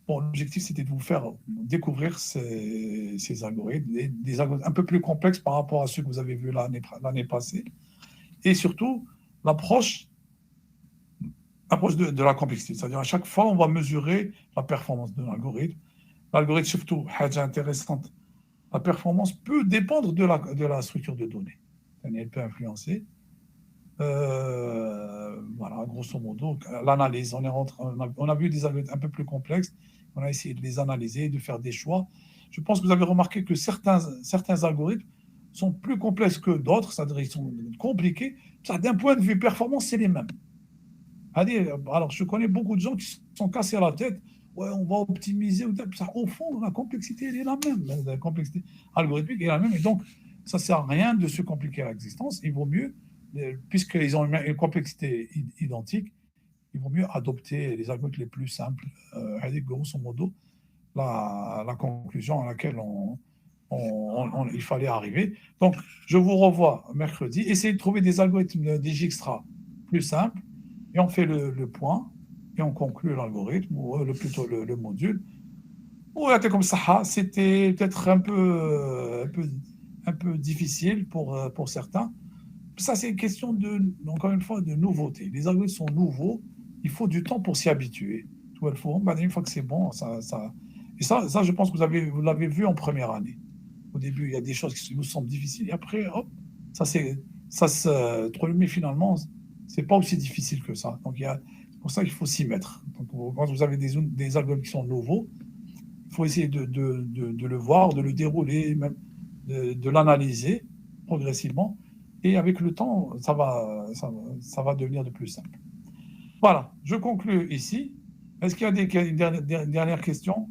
Bon, l'objectif, c'était de vous faire découvrir ces algorithmes, des algorithmes un peu plus complexes par rapport à ceux que vous avez vus l'année passée. Et surtout, l'approche de la complexité. C'est-à-dire, à chaque fois, on va mesurer la performance de l'algorithme. L'algorithme, surtout, intéressante, la performance peut dépendre de la structure de données. Elle peut influencer. Voilà, grosso modo, l'analyse. On a vu des algorithmes un peu plus complexes. On a essayé de les analyser, de faire des choix. Je pense que vous avez remarqué que certains algorithmes sont plus complexes que d'autres, c'est-à-dire ils sont compliqués. D'un point de vue performance, c'est les mêmes. Alors, je connais beaucoup de gens qui se sont cassés la tête. Ouais, on va optimiser. Au fond, la complexité, elle est la même. La complexité algorithmique est la même. Et donc, ça ne sert à rien de se compliquer l'existence. Il vaut mieux, puisqu'ils ont une complexité identique, il vaut mieux adopter les algorithmes les plus simples. Grosso modo, la conclusion à laquelle il fallait arriver. Donc, je vous revois mercredi. Essayez de trouver des algorithmes de Dijkstra plus simples et on fait le point et on conclut l'algorithme ou plutôt le module. Comme ça, c'était peut-être un peu difficile pour certains. Ça, c'est une question encore une fois, de nouveauté. Les algorithmes sont nouveaux. Il faut du temps pour s'y habituer. Une fois que c'est bon, et ça, je pense que vous l'avez vu en première année. Au Au début, il y a des choses qui nous semblent difficiles, et après, hop, ça se trouve, mais finalement, c'est pas aussi difficile que ça. Donc, c'est pour ça qu'il faut s'y mettre. Donc, quand vous avez des algorithmes qui sont nouveaux, il faut essayer de le voir, de le dérouler, même de l'analyser progressivement. Et avec le temps, ça va devenir de plus simple. Voilà, je conclue ici. Est-ce qu'il y a une dernière question?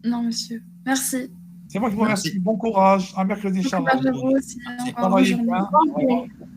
Non, monsieur. Merci. C'est moi qui vous remercie. Bon courage. À mercredi, Bon Inch'Allah. courage à vous aussi. Merci, Au revoir, travaillez bonne journée. bien. Au revoir.